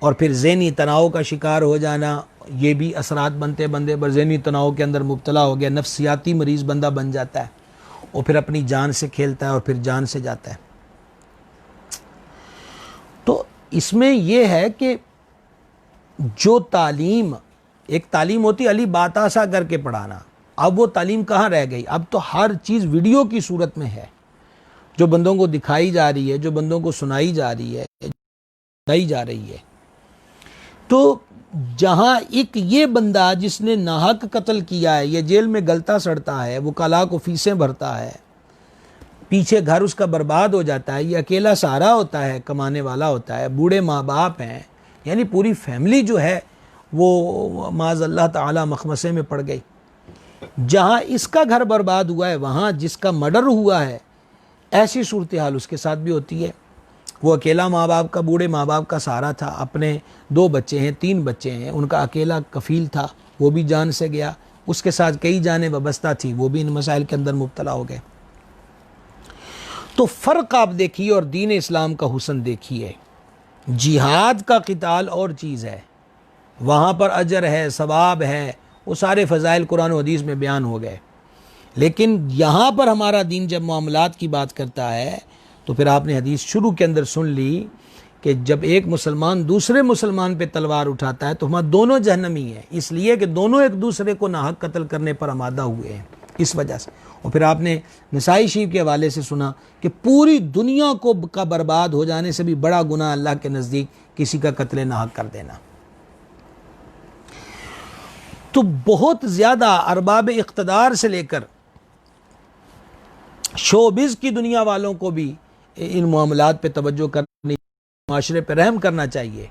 اور پھر ذہنی تناؤ کا شکار ہو جانا، یہ بھی اثرات بنتے بندے پر ذہنی تناؤ کے اندر مبتلا ہو گیا، نفسیاتی مریض بندہ بن جاتا ہے اور پھر اپنی جان سے کھیلتا ہے اور پھر جان سے جاتا ہے۔ تو اس میں یہ ہے کہ جو تعلیم، ایک تعلیم ہوتی علی بات آسا کر کے پڑھانا، اب وہ تعلیم کہاں رہ گئی؟ اب تو ہر چیز ویڈیو کی صورت میں ہے، جو بندوں کو دکھائی جا رہی ہے، جو بندوں کو سنائی جا رہی ہے، سنائی جا رہی ہے۔ تو جہاں ایک یہ بندہ جس نے ناحق قتل کیا ہے، یہ جیل میں گلتا سڑتا ہے، وکلاء کو فیسیں بھرتا ہے، پیچھے گھر اس کا برباد ہو جاتا ہے، یہ اکیلا سہارا ہوتا ہے، کمانے والا ہوتا ہے، بوڑھے ماں باپ ہیں، یعنی پوری فیملی جو ہے وہ معاذ اللہ تعالی مخمصے میں پڑ گئی۔ جہاں اس کا گھر برباد ہوا ہے، وہاں جس کا مرڈر ہوا ہے، ایسی صورتحال اس کے ساتھ بھی ہوتی ہے۔ وہ اکیلا ماں باپ کا، بوڑھے ماں باپ کا سہارا تھا، اپنے 2 بچے ہیں، 3 بچے ہیں، ان کا اکیلا کفیل تھا، وہ بھی جان سے گیا، اس کے ساتھ کئی جانیں وابستہ تھی، وہ بھی ان مسائل کے اندر مبتلا ہو گئے۔ تو فرق آپ دیکھیے اور دین اسلام کا حسن دیکھیے۔ جہاد کا قتال اور چیز ہے، وہاں پر اجر ہے، ثواب ہے، وہ سارے فضائل قرآن و حدیث میں بیان ہو گئے، لیکن یہاں پر ہمارا دین جب معاملات کی بات کرتا ہے تو پھر آپ نے حدیث شروع کے اندر سن لی کہ جب ایک مسلمان دوسرے مسلمان پہ تلوار اٹھاتا ہے تو ہمارا دونوں جہنمی ہیں، اس لیے کہ دونوں ایک دوسرے کو ناحق قتل کرنے پر آمادہ ہوئے ہیں، اس وجہ سے۔ اور پھر آپ نے نسائی شریف کے حوالے سے سنا کہ پوری دنیا کا برباد ہو جانے سے بھی بڑا گناہ اللہ کے نزدیک کسی کا قتل ناحق کر دینا۔ تو بہت زیادہ ارباب اقتدار سے لے کر شوبز کی دنیا والوں کو بھی ان معاملات پہ توجہ کرنی، معاشرے پہ رحم کرنا چاہیے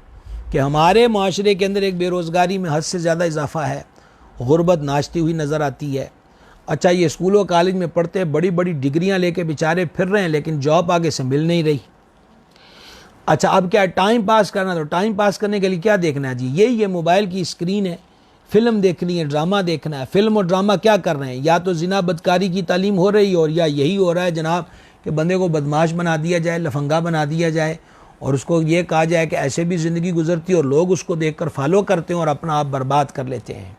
کہ ہمارے معاشرے کے اندر ایک بے روزگاری میں حد سے زیادہ اضافہ ہے، غربت ناشتی ہوئی نظر آتی ہے۔ اچھا، یہ اسکولوں کالج میں پڑھتے ہیں، بڑی بڑی ڈگریاں لے کے بیچارے پھر رہے ہیں، لیکن جاب آگے سے مل نہیں رہی۔ اچھا، اب کیا ٹائم پاس کرنا، تو ٹائم پاس کرنے کے لیے کیا دیکھنا ہے جی؟ یہ موبائل کی اسکرین ہے، فلم دیکھنی ہے، ڈرامہ دیکھنا ہے۔ فلم اور ڈرامہ کیا کر رہے ہیں؟ یا تو زنا بدکاری کی تعلیم ہو رہی ہے، اور یا یہی ہو رہا ہے جناب کہ بندے کو بدماش بنا دیا جائے، لفنگا بنا دیا جائے، اور اس کو یہ کہا جائے کہ ایسے بھی زندگی گزرتی ہے، اور لوگ اس کو دیکھ کر فالو کرتے ہیں اور اپنا آپ برباد کر لیتے ہیں۔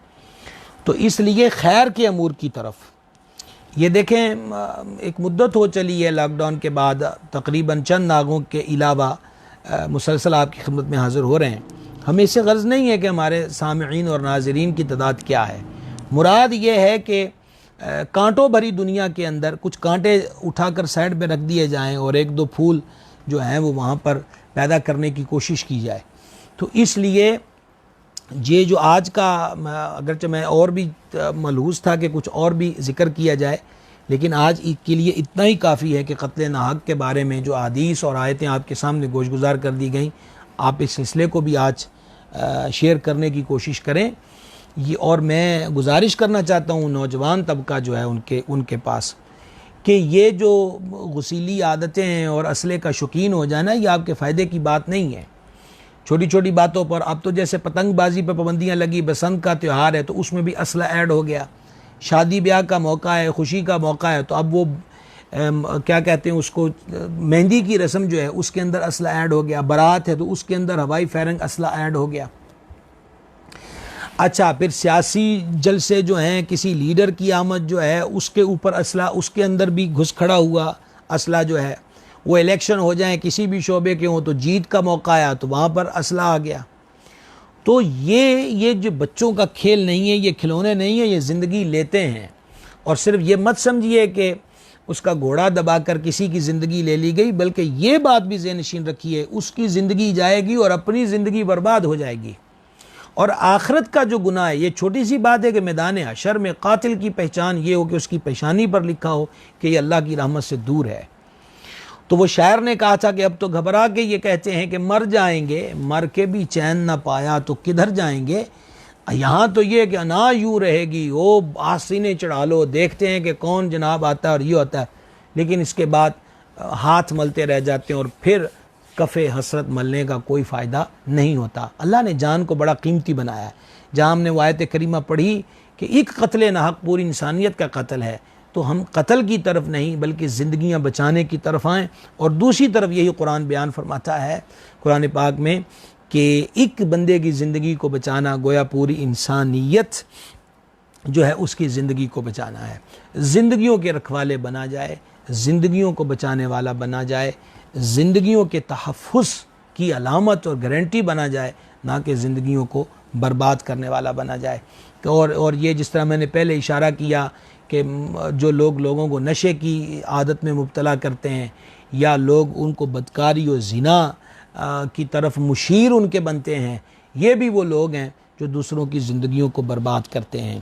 تو اس لیے خیر کے امور کی طرف یہ دیکھیں، ایک مدت ہو چلی ہے لاک ڈاؤن کے بعد، تقریباً چند ناغوں کے علاوہ مسلسل آپ کی خدمت میں حاضر ہو رہے ہیں۔ ہمیں اس سے غرض نہیں ہے کہ ہمارے سامعین اور ناظرین کی تعداد کیا ہے، مراد یہ ہے کہ کانٹوں بھری دنیا کے اندر کچھ کانٹے اٹھا کر سائڈ پہ رکھ دیے جائیں اور 1-2 پھول جو ہیں وہ وہاں پر پیدا کرنے کی کوشش کی جائے۔ تو اس لیے یہ جو آج کا، اگرچہ میں اور بھی ملحوظ تھا کہ کچھ اور بھی ذکر کیا جائے، لیکن آج کے لیے اتنا ہی کافی ہے کہ قتل ناحق کے بارے میں جو احادیث اور آیتیں آپ کے سامنے گوش گزار کر دی گئیں، آپ اس سلسلے کو بھی آج شیئر کرنے کی کوشش کریں۔ یہ اور میں گزارش کرنا چاہتا ہوں نوجوان طبقہ جو ہے ان کے پاس کہ یہ جو غسیلی عادتیں ہیں اور اسلحے کا شوقین ہو جانا، یہ آپ کے فائدے کی بات نہیں ہے۔ چھوٹی چھوٹی باتوں پر اب تو جیسے پتنگ بازی پہ پابندیاں لگی، بسنت کا تہوار ہے تو اس میں بھی اسلحہ ایڈ ہو گیا، شادی بیاہ کا موقع ہے، خوشی کا موقع ہے تو اب وہ کیا کہتے ہیں اس کو، مہندی کی رسم جو ہے اس کے اندر اسلحہ ایڈ ہو گیا، بارات ہے تو اس کے اندر ہوائی فائرنگ اسلحہ ایڈ ہو گیا۔ اچھا، پھر سیاسی جلسے جو ہیں، کسی لیڈر کی آمد جو ہے اس کے اوپر اسلحہ، اس کے اندر بھی گھس کھڑا ہوا اسلحہ جو ہے، وہ الیکشن ہو جائیں کسی بھی شعبے کے ہوں تو جیت کا موقع آیا تو وہاں پر اسلحہ آ گیا۔ تو یہ جو بچوں کا کھیل نہیں ہے، یہ کھلونے نہیں ہیں، یہ زندگی لیتے ہیں۔ اور صرف یہ مت سمجھیے کہ اس کا گھوڑا دبا کر کسی کی زندگی لے لی گئی، بلکہ یہ بات بھی ذہن نشین رکھیے، اس کی زندگی جائے گی اور اپنی زندگی برباد ہو جائے گی۔ اور آخرت کا جو گناہ ہے، یہ چھوٹی سی بات ہے کہ میدان حشر میں قاتل کی پہچان یہ ہو کہ اس کی پیشانی پر لکھا ہو کہ یہ اللہ کی رحمت سے دور ہے۔ تو وہ شاعر نے کہا تھا کہ اب تو گھبرا کے یہ کہتے ہیں کہ مر جائیں گے، مر کے بھی چین نہ پایا تو کدھر جائیں گے۔ یہاں تو یہ کہ انا یوں رہے گی، وہ آستینے چڑھا لو، دیکھتے ہیں کہ کون جناب آتا ہے اور یہ ہوتا ہے، لیکن اس کے بعد ہاتھ ملتے رہ جاتے ہیں اور پھر کفے حسرت ملنے کا کوئی فائدہ نہیں ہوتا۔ اللہ نے جان کو بڑا قیمتی بنایا ہے۔ جہاں ہم نے وہ آیت کریمہ پڑھی کہ ایک قتل ناحق پوری انسانیت کا قتل ہے، تو ہم قتل کی طرف نہیں بلکہ زندگیاں بچانے کی طرف آئیں۔ اور دوسری طرف یہی قرآن بیان فرماتا ہے قرآن پاک میں کہ ایک بندے کی زندگی کو بچانا گویا پوری انسانیت جو ہے اس کی زندگی کو بچانا ہے۔ زندگیوں کے رکھوالے بنا جائے، زندگیوں کو بچانے والا بنا جائے، زندگیوں کے تحفظ کی علامت اور گارنٹی بنا جائے، نہ کہ زندگیوں کو برباد کرنے والا بنا جائے۔ اور یہ جس طرح میں نے پہلے اشارہ کیا کہ جو لوگوں کو نشے کی عادت میں مبتلا کرتے ہیں یا لوگ ان کو بدکاری و زنا کی طرف مشیر ان کے بنتے ہیں، یہ بھی وہ لوگ ہیں جو دوسروں کی زندگیوں کو برباد کرتے ہیں۔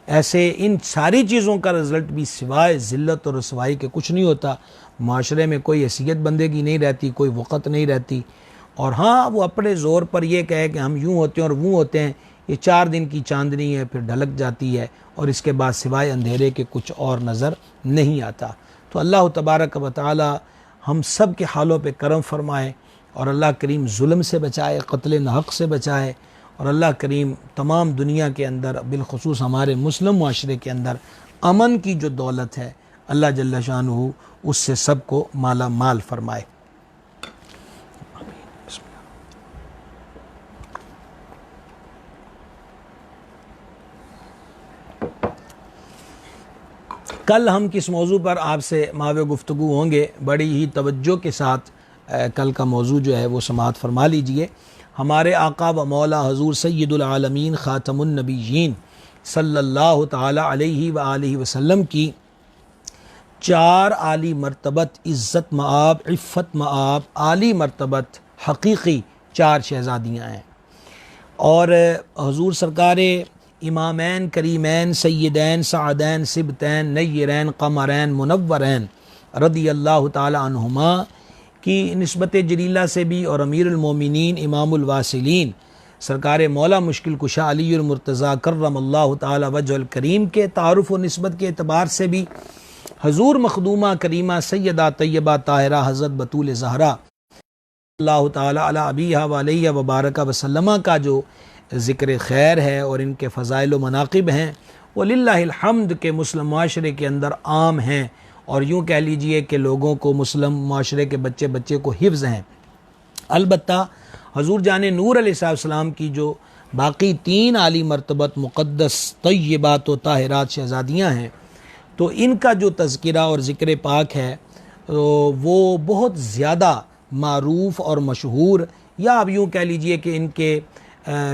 ایسے ان ساری چیزوں کا رزلٹ بھی سوائے ذلت اور رسوائی کے کچھ نہیں ہوتا۔ معاشرے میں کوئی حیثیت بندے کی نہیں رہتی، کوئی وقت نہیں رہتی، اور ہاں وہ اپنے زور پر یہ کہے کہ ہم یوں ہوتے ہیں اور وہ ہوتے ہیں، یہ 4 دن کی چاندنی ہے، پھر ڈھلک جاتی ہے اور اس کے بعد سوائے اندھیرے کے کچھ اور نظر نہیں آتا۔ تو اللہ تبارک و تعالی ہم سب کے حالوں پہ کرم فرمائے، اور اللہ کریم ظلم سے بچائے، قتل ناحق سے بچائے، اور اللہ کریم تمام دنیا کے اندر بالخصوص ہمارے مسلم معاشرے کے اندر امن کی جو دولت ہے اللہ جل شانہ اس سے سب کو مالا مال فرمائے۔ کل ہم کس موضوع پر آپ سے ماوے گفتگو ہوں گے، بڑی ہی توجہ کے ساتھ کل کا موضوع جو ہے وہ سماعت فرما لیجئے۔ ہمارے آقا و مولا حضور سید العالمین خاتم النبیین صلی اللہ تعالی علیہ وآلہ وسلم کی 4 عالی مرتبت عزت مآب، عفت مآب، عالی مرتبت حقیقی 4 شہزادیاں ہیں، اور حضور سرکار امامین کریمین سیدین سعدین سبتین نیرین قمرین منورین رضی اللہ تعالی عنہما کی نسبت جلیلہ سے بھی، اور امیر المومنین امام الواصلین سرکار مولا مشکل کشا علی المرتضیٰ کرم اللہ تعالی وجہ الکریم کے تعارف و نسبت کے اعتبار سے بھی، حضور مخدومہ کریمہ سیدہ طیبہ طاہرہ حضرت بطول زہرا اللہ تعالی علی ابیہا و علیہ وبارک وسلم کا جو ذکر خیر ہے اور ان کے فضائل و مناقب ہیں، وہ للہ الحمد کے مسلم معاشرے کے اندر عام ہیں، اور یوں کہہ لیجئے کہ لوگوں کو مسلم معاشرے کے بچے کو حفظ ہیں۔ البتہ حضور جان نور علیہ السلام کی جو باقی 3 عالی مرتبت مقدس طیبات و طاہرات شہزادیاں ہیں، تو ان کا جو تذکرہ اور ذکر پاک ہے وہ بہت زیادہ معروف اور مشہور، یا اب یوں کہہ لیجئے کہ ان کے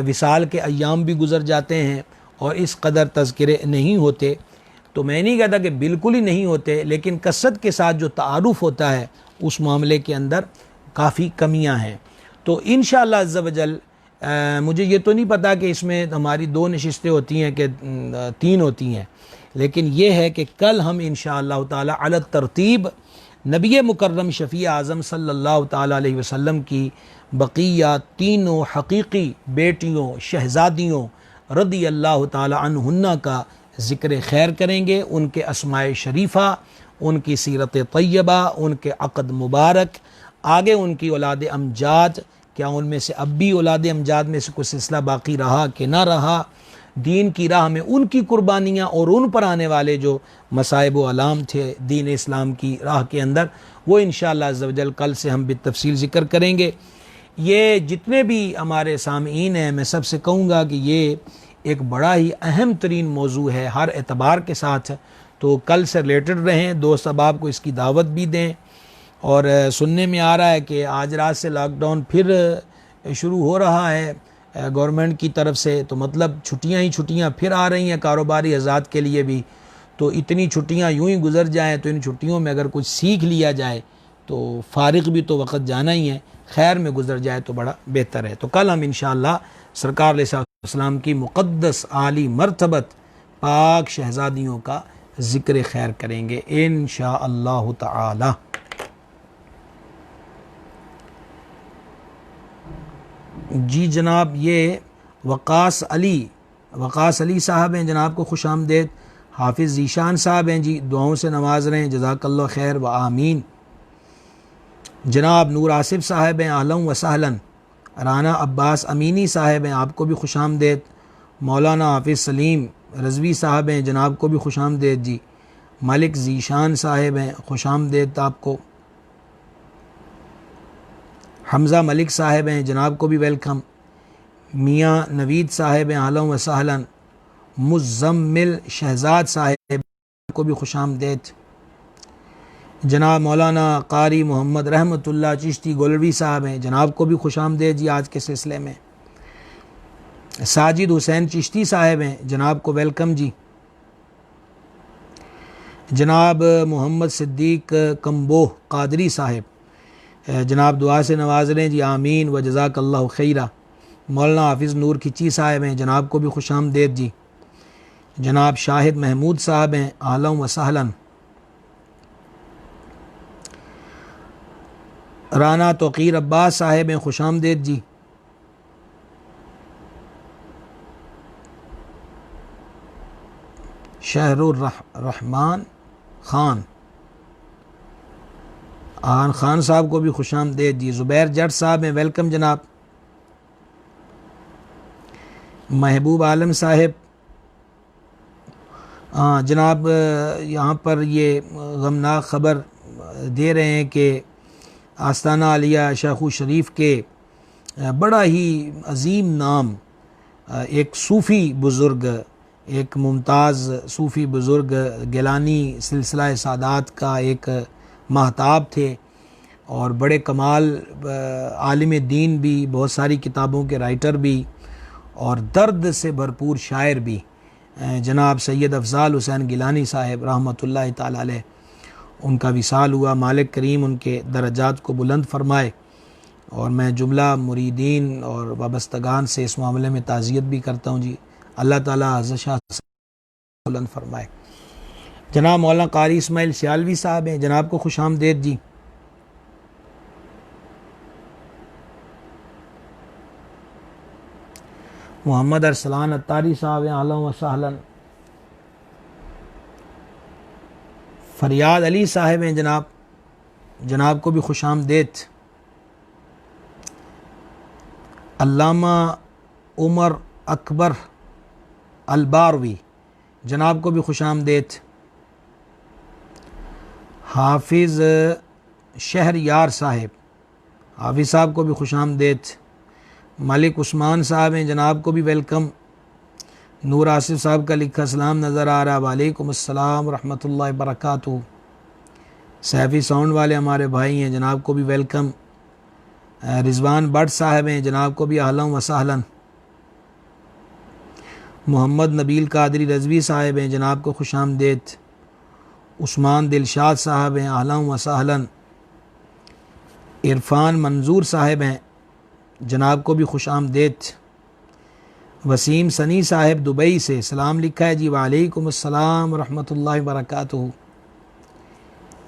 وصال کے ایام بھی گزر جاتے ہیں اور اس قدر تذکرے نہیں ہوتے۔ تو میں نہیں کہتا کہ بالکل ہی نہیں ہوتے، لیکن کثرت کے ساتھ جو تعارف ہوتا ہے اس معاملے کے اندر کافی کمیاں ہیں۔ تو انشاءاللہ عز و جل مجھے یہ تو نہیں پتا کہ اس میں ہماری 2 نشستیں ہوتی ہیں کہ 3 ہوتی ہیں، لیکن یہ ہے کہ کل ہم انشاءاللہ تعالی علی ترتیب نبی مکرم شفیع اعظم صلی اللہ تعالی علیہ وسلم کی بقیہ 3 حقیقی بیٹیوں شہزادیوں رضی اللہ تعالی عنہن کا ذکر خیر کریں گے، ان کے اسماء شریفہ، ان کی سیرت طیبہ، ان کے عقد مبارک، آگے ان کی اولاد امجاد، کیا ان میں سے اب بھی اولاد امجاد میں سے کوئی سلسلہ باقی رہا کہ نہ رہا، دین کی راہ میں ان کی قربانیاں اور ان پر آنے والے جو مصائب و علام تھے دین اسلام کی راہ کے اندر، وہ انشاءاللہ عز و جل کل سے ہم بالتفصیل ذکر کریں گے۔ یہ جتنے بھی ہمارے سامعین ہیں، میں سب سے کہوں گا کہ یہ ایک بڑا ہی اہم ترین موضوع ہے ہر اعتبار کے ساتھ، تو کل سے ریلیٹڈ رہیں، دوست احباب کو اس کی دعوت بھی دیں۔ اور سننے میں آ رہا ہے کہ آج رات سے لاک ڈاؤن پھر شروع ہو رہا ہے گورنمنٹ کی طرف سے، تو مطلب چھٹیاں ہی چھٹیاں پھر آ رہی ہیں کاروباری حضرات کے لیے بھی، تو اتنی چھٹیاں یوں ہی گزر جائیں تو ان چھٹیوں میں اگر کچھ سیکھ لیا جائے تو فارغ بھی تو وقت جانا ہی ہے، خیر میں گزر جائے تو بڑا بہتر ہے۔ تو کل ہم انشاءاللہ سرکار علیہ السلام کی مقدس عالی مرتبت پاک شہزادیوں کا ذکر خیر کریں گے انشاءاللہ تعالی۔ جی جناب، یہ وقاص علی صاحب ہیں، جناب کو خوش آمدید۔ حافظ ذیشان صاحب ہیں، جی دعاؤں سے نواز رہے ہیں، جزاک اللہ خیر و آمین۔ جناب نور آصف صاحب ہیں، اہلا و سہلا۔ رانا عباس امینی صاحب ہیں، آپ کو بھی خوش آمدید۔ مولانا حافظ سلیم رضوی صاحب ہیں، جناب کو بھی خوش آمدید جی۔ ملک ذیشان صاحب ہیں، خوش آمدید آپ کو۔ حمزہ ملک صاحب ہیں، جناب کو بھی ویلکم۔ میاں نوید صاحب ہیں، اہلا و سہلا۔ مزمل شہزاد صاحب کو بھی خوش آمدید۔ جناب مولانا قاری محمد رحمت اللہ چشتی گولوی صاحب ہیں، جناب کو بھی خوش آمدید جی آج کے سلسلے میں۔ ساجد حسین چشتی صاحب ہیں، جناب کو ویلکم جی۔ جناب محمد صدیق کمبوہ قادری صاحب، جناب دعا سے نواز رہے ہیں جی، آمین و جزاک اللہ خیرہ۔ مولانا حافظ نور کھچی صاحب ہیں، جناب کو بھی خوش آمدید جی۔ جناب شاہد محمود صاحب ہیں، اہلا و سہلا۔ رانا توقیر عباس صاحب ہیں، خوش آمدید جی۔ شہر الرحمان خان، آن خان صاحب کو بھی خوش آمدید جی۔ زبیر جٹ صاحب ہیں، ویلکم جناب۔ محبوب عالم صاحب، جناب یہاں پر یہ غمناک خبر دے رہے ہیں کہ آستانہ عالیہ شیخو شریف کے بڑا ہی عظیم نام ایک صوفی بزرگ، ایک ممتاز صوفی بزرگ، گیلانی سلسلہ سادات کا ایک ماہتاب تھے اور بڑے کمال عالم دین بھی، بہت ساری کتابوں کے رائٹر بھی اور درد سے بھرپور شاعر بھی، جناب سید افضال حسین گیلانی صاحب رحمۃ اللہ تعالی علیہ، ان کا وصال ہوا۔ مالک کریم ان کے درجات کو بلند فرمائے، اور میں جملہ مریدین اور وابستگان سے اس معاملے میں تعزیت بھی کرتا ہوں جی، اللہ تعالیٰ حضرت شاہ بلند فرمائے۔ جناب مولانا قاری اسماعیل سیالوی صاحب ہیں، جناب کو خوش آمدید جی۔ محمد ارسلان اتاری صاحب ہیں، اہلا و سہلا۔ فریاد علی صاحب ہیں جناب، جناب کو بھی خوش آمدید۔ علامہ عمر اکبر الباروی، جناب کو بھی خوش آمدید۔ حافظ شہر یار صاحب، حافظ صاحب کو بھی خوش آمدید۔ ملک عثمان صاحب ہیں، جناب کو بھی ویلکم۔ نور آصف صاحب کا لکھا سلام نظر آ رہا، وعلیکم السلام ورحمۃ اللہ وبرکاتہ۔ سیفی ساؤنڈ والے ہمارے بھائی ہیں، جناب کو بھی ویلکم۔ رضوان بٹ صاحب ہیں، جناب کو بھی اہلا و سہلا۔ محمد نبیل قادری رضوی صاحب ہیں، جناب کو خوش آمدید۔ عثمان دلشاد صاحب ہیں، اہلا و سہلا۔ عرفان منظور صاحب ہیں، جناب کو بھی خوش آمدید۔ وسیم سنی صاحب دبئی سے سلام لکھا ہے جی، وعلیکم السلام ورحمۃ اللہ وبرکاتہ۔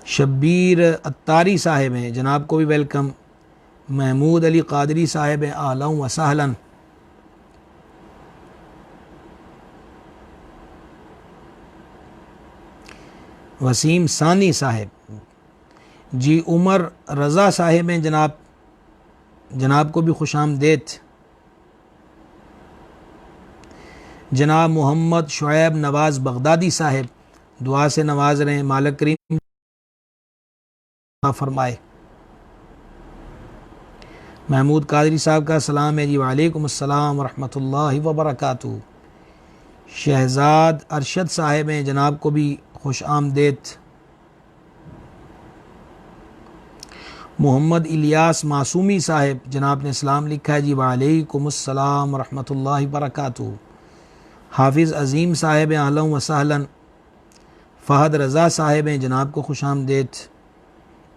شبیر اتاری صاحب ہیں، جناب کو بھی ویلکم۔ محمود علی قادری صاحب ہیں، اہلا و سہلا۔ وسیم ثانی صاحب جی، عمر رضا صاحب ہیں جناب، جناب کو بھی خوش آمدید۔ جناب محمد شعیب نواز بغدادی صاحب، دعا سے نواز رہے ہیں، مالک کریم فرمائے۔ محمود قادری صاحب کا سلام ہے جی، وعلیکم السلام ورحمۃ اللہ وبرکاتہ۔ شہزاد ارشد صاحب ہیں، جناب کو بھی خوش آمدید۔ محمد الیاس معصومی صاحب، جناب نے سلام لکھا ہے جی، وعلیکم السلام ورحمۃ اللہ وبرکاتہ۔ حافظ عظیم صاحب ہیں، اہلا و سہلا۔ فہد رضا صاحب ہیں، جناب کو خوش آمدید۔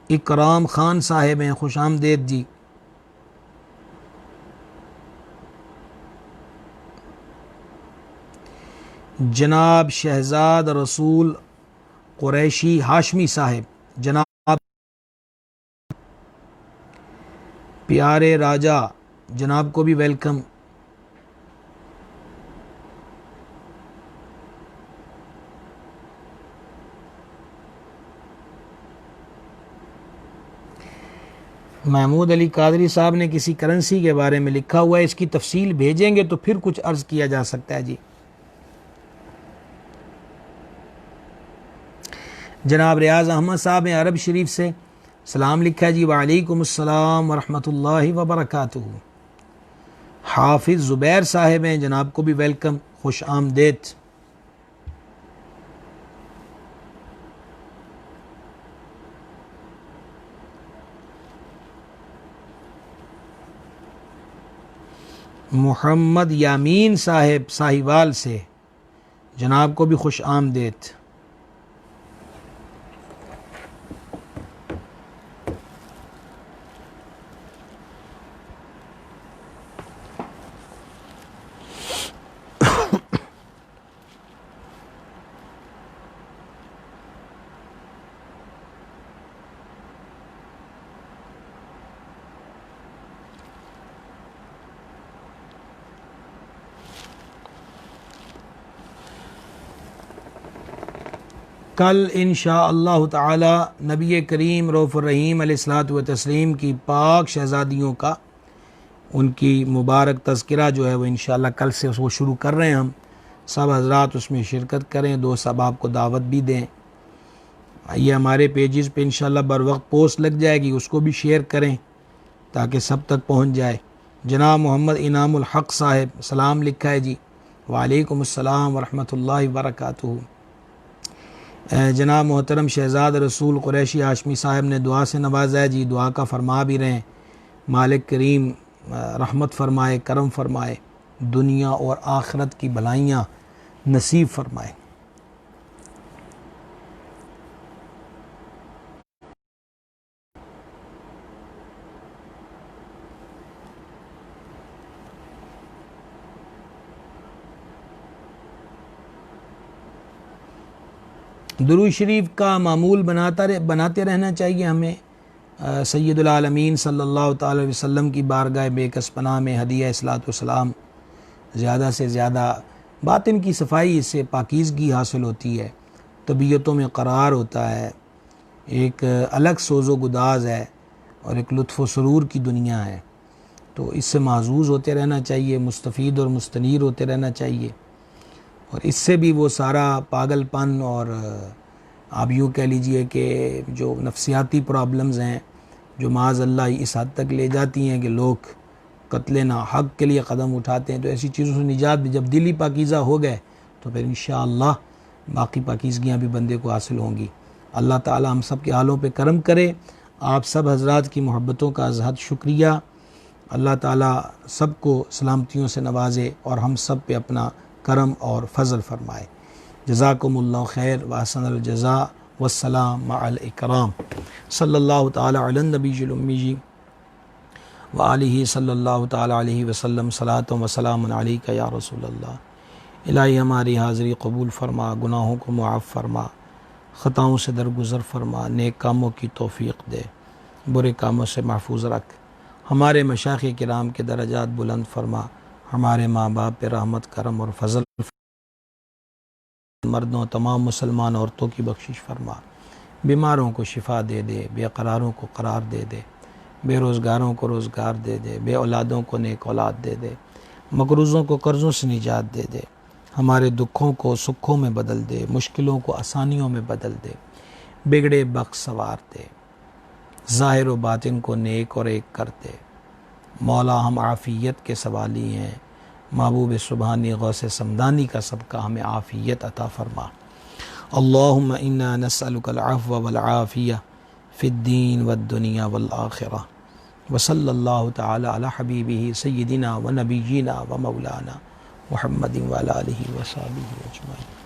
اکرام خان صاحب ہیں، خوش آمدید جی۔ جناب شہزاد رسول قریشی ہاشمی صاحب، جناب پیارے راجہ، جناب کو بھی ویلکم۔ محمود علی قادری صاحب نے کسی کرنسی کے بارے میں لکھا ہوا ہے، اس کی تفصیل بھیجیں گے تو پھر کچھ عرض کیا جا سکتا ہے جی۔ جناب ریاض احمد صاحب ہیں، عرب شریف سے سلام لکھا ہے جی، وعلیکم السلام ورحمۃ اللہ وبرکاتہ۔ حافظ زبیر صاحب ہیں، جناب کو بھی ویلکم، خوش آمدید۔ محمد یامین صاحب ساہیوال سے، جناب کو بھی خوش آمدید۔ کل انشاء اللہ تعالی نبی کریم رؤوف الرحیم علیہ الصلاۃ والتسلیم کی پاک شہزادیوں کا، ان کی مبارک تذکرہ جو ہے وہ انشاءاللہ کل سے وہ شروع کر رہے ہیں ہم۔ سب حضرات اس میں شرکت کریں، دوست احباب کو دعوت بھی دیں۔ یہ ہمارے پیجز پہ انشاءاللہ بر وقت پوسٹ لگ جائے گی، اس کو بھی شیئر کریں تاکہ سب تک پہنچ جائے۔ جناب محمد انعام الحق صاحب سلام لکھا ہے جی، وعلیکم السلام ورحمۃ اللہ وبرکاتہ۔ جناب محترم شہزاد رسول قریشی ہاشمی صاحب نے دعا سے نوازا ہے جی، دعا کا فرما بھی رہیں، مالک کریم رحمت فرمائے، کرم فرمائے، دنیا اور آخرت کی بھلائیاں نصیب فرمائے۔ درود شریف کا معمول بناتے رہنا چاہیے ہمیں۔ سید العالمین صلی اللہ تعالی علیہ وسلم کی بارگاہ بے کس پناہ میں ہدیہ اصلاۃ والسلام، زیادہ سے زیادہ باطن کی صفائی، اس سے پاکیزگی حاصل ہوتی ہے، طبیعتوں میں قرار ہوتا ہے، ایک الگ سوز و گداز ہے اور ایک لطف و سرور کی دنیا ہے، تو اس سے محظوظ ہوتے رہنا چاہیے، مستفید اور مستنیر ہوتے رہنا چاہیے، اور اس سے بھی وہ سارا پاگل پن اور آپ یوں کہہ لیجئے کہ جو نفسیاتی پرابلمز ہیں جو معاذ اللہ اس حد تک لے جاتی ہیں کہ لوگ قتل ناحق کے لیے قدم اٹھاتے ہیں، تو ایسی چیزوں سے نجات بھی، جب دل ہی پاکیزہ ہو گئے تو پھر انشاءاللہ باقی پاکیزگیاں بھی بندے کو حاصل ہوں گی۔ اللہ تعالی ہم سب کے حالوں پہ کرم کرے۔ آپ سب حضرات کی محبتوں کا ازحد شکریہ۔ اللہ تعالی سب کو سلامتیوں سے نوازے اور ہم سب پہ اپنا کرم اور فضل فرمائے۔ جزاکم اللہ خیر واحسن الجزاء والسلام مع الاکرام۔ صلی اللہ تعالی علی النبی الامی وآلہ صلی اللہ تعالی علیہ وسلم، صلاۃ و سلام علیک یا رسول اللہ۔ الہی ہماری حاضری قبول فرما، گناہوں کو معاف فرما، خطاؤں سے درگزر فرما، نیک کاموں کی توفیق دے، برے کاموں سے محفوظ رکھ، ہمارے مشائخ کرام کے درجات بلند فرما، ہمارے ماں باپ پہ رحمت کرم اور فضل، مردوں تمام مسلمان عورتوں کی بخشش فرما، بیماروں کو شفا دے دے، بے قراروں کو قرار دے دے، بے روزگاروں کو روزگار دے دے، بے اولادوں کو نیک اولاد دے دے، مقروضوں کو قرضوں سے نجات دے دے، ہمارے دکھوں کو سکھوں میں بدل دے، مشکلوں کو آسانیوں میں بدل دے، بگڑے بخت سوار دے، ظاہر و باطن کو نیک اور ایک کر دے۔ مولا ہم عافیت کے سوالی ہیں، محبوب سبحانی غوث سمدانی کا صدقہ ہمیں عافیت عطا فرما۔ اللہم انا نسألک العفو والعافیہ فی الدین والدنیا والآخرہ، وصلی اللہ تعالی علی حبیبہ سیدنا و نبینا و مولانا محمد وعلی آلہ وصحبہ اجمعین۔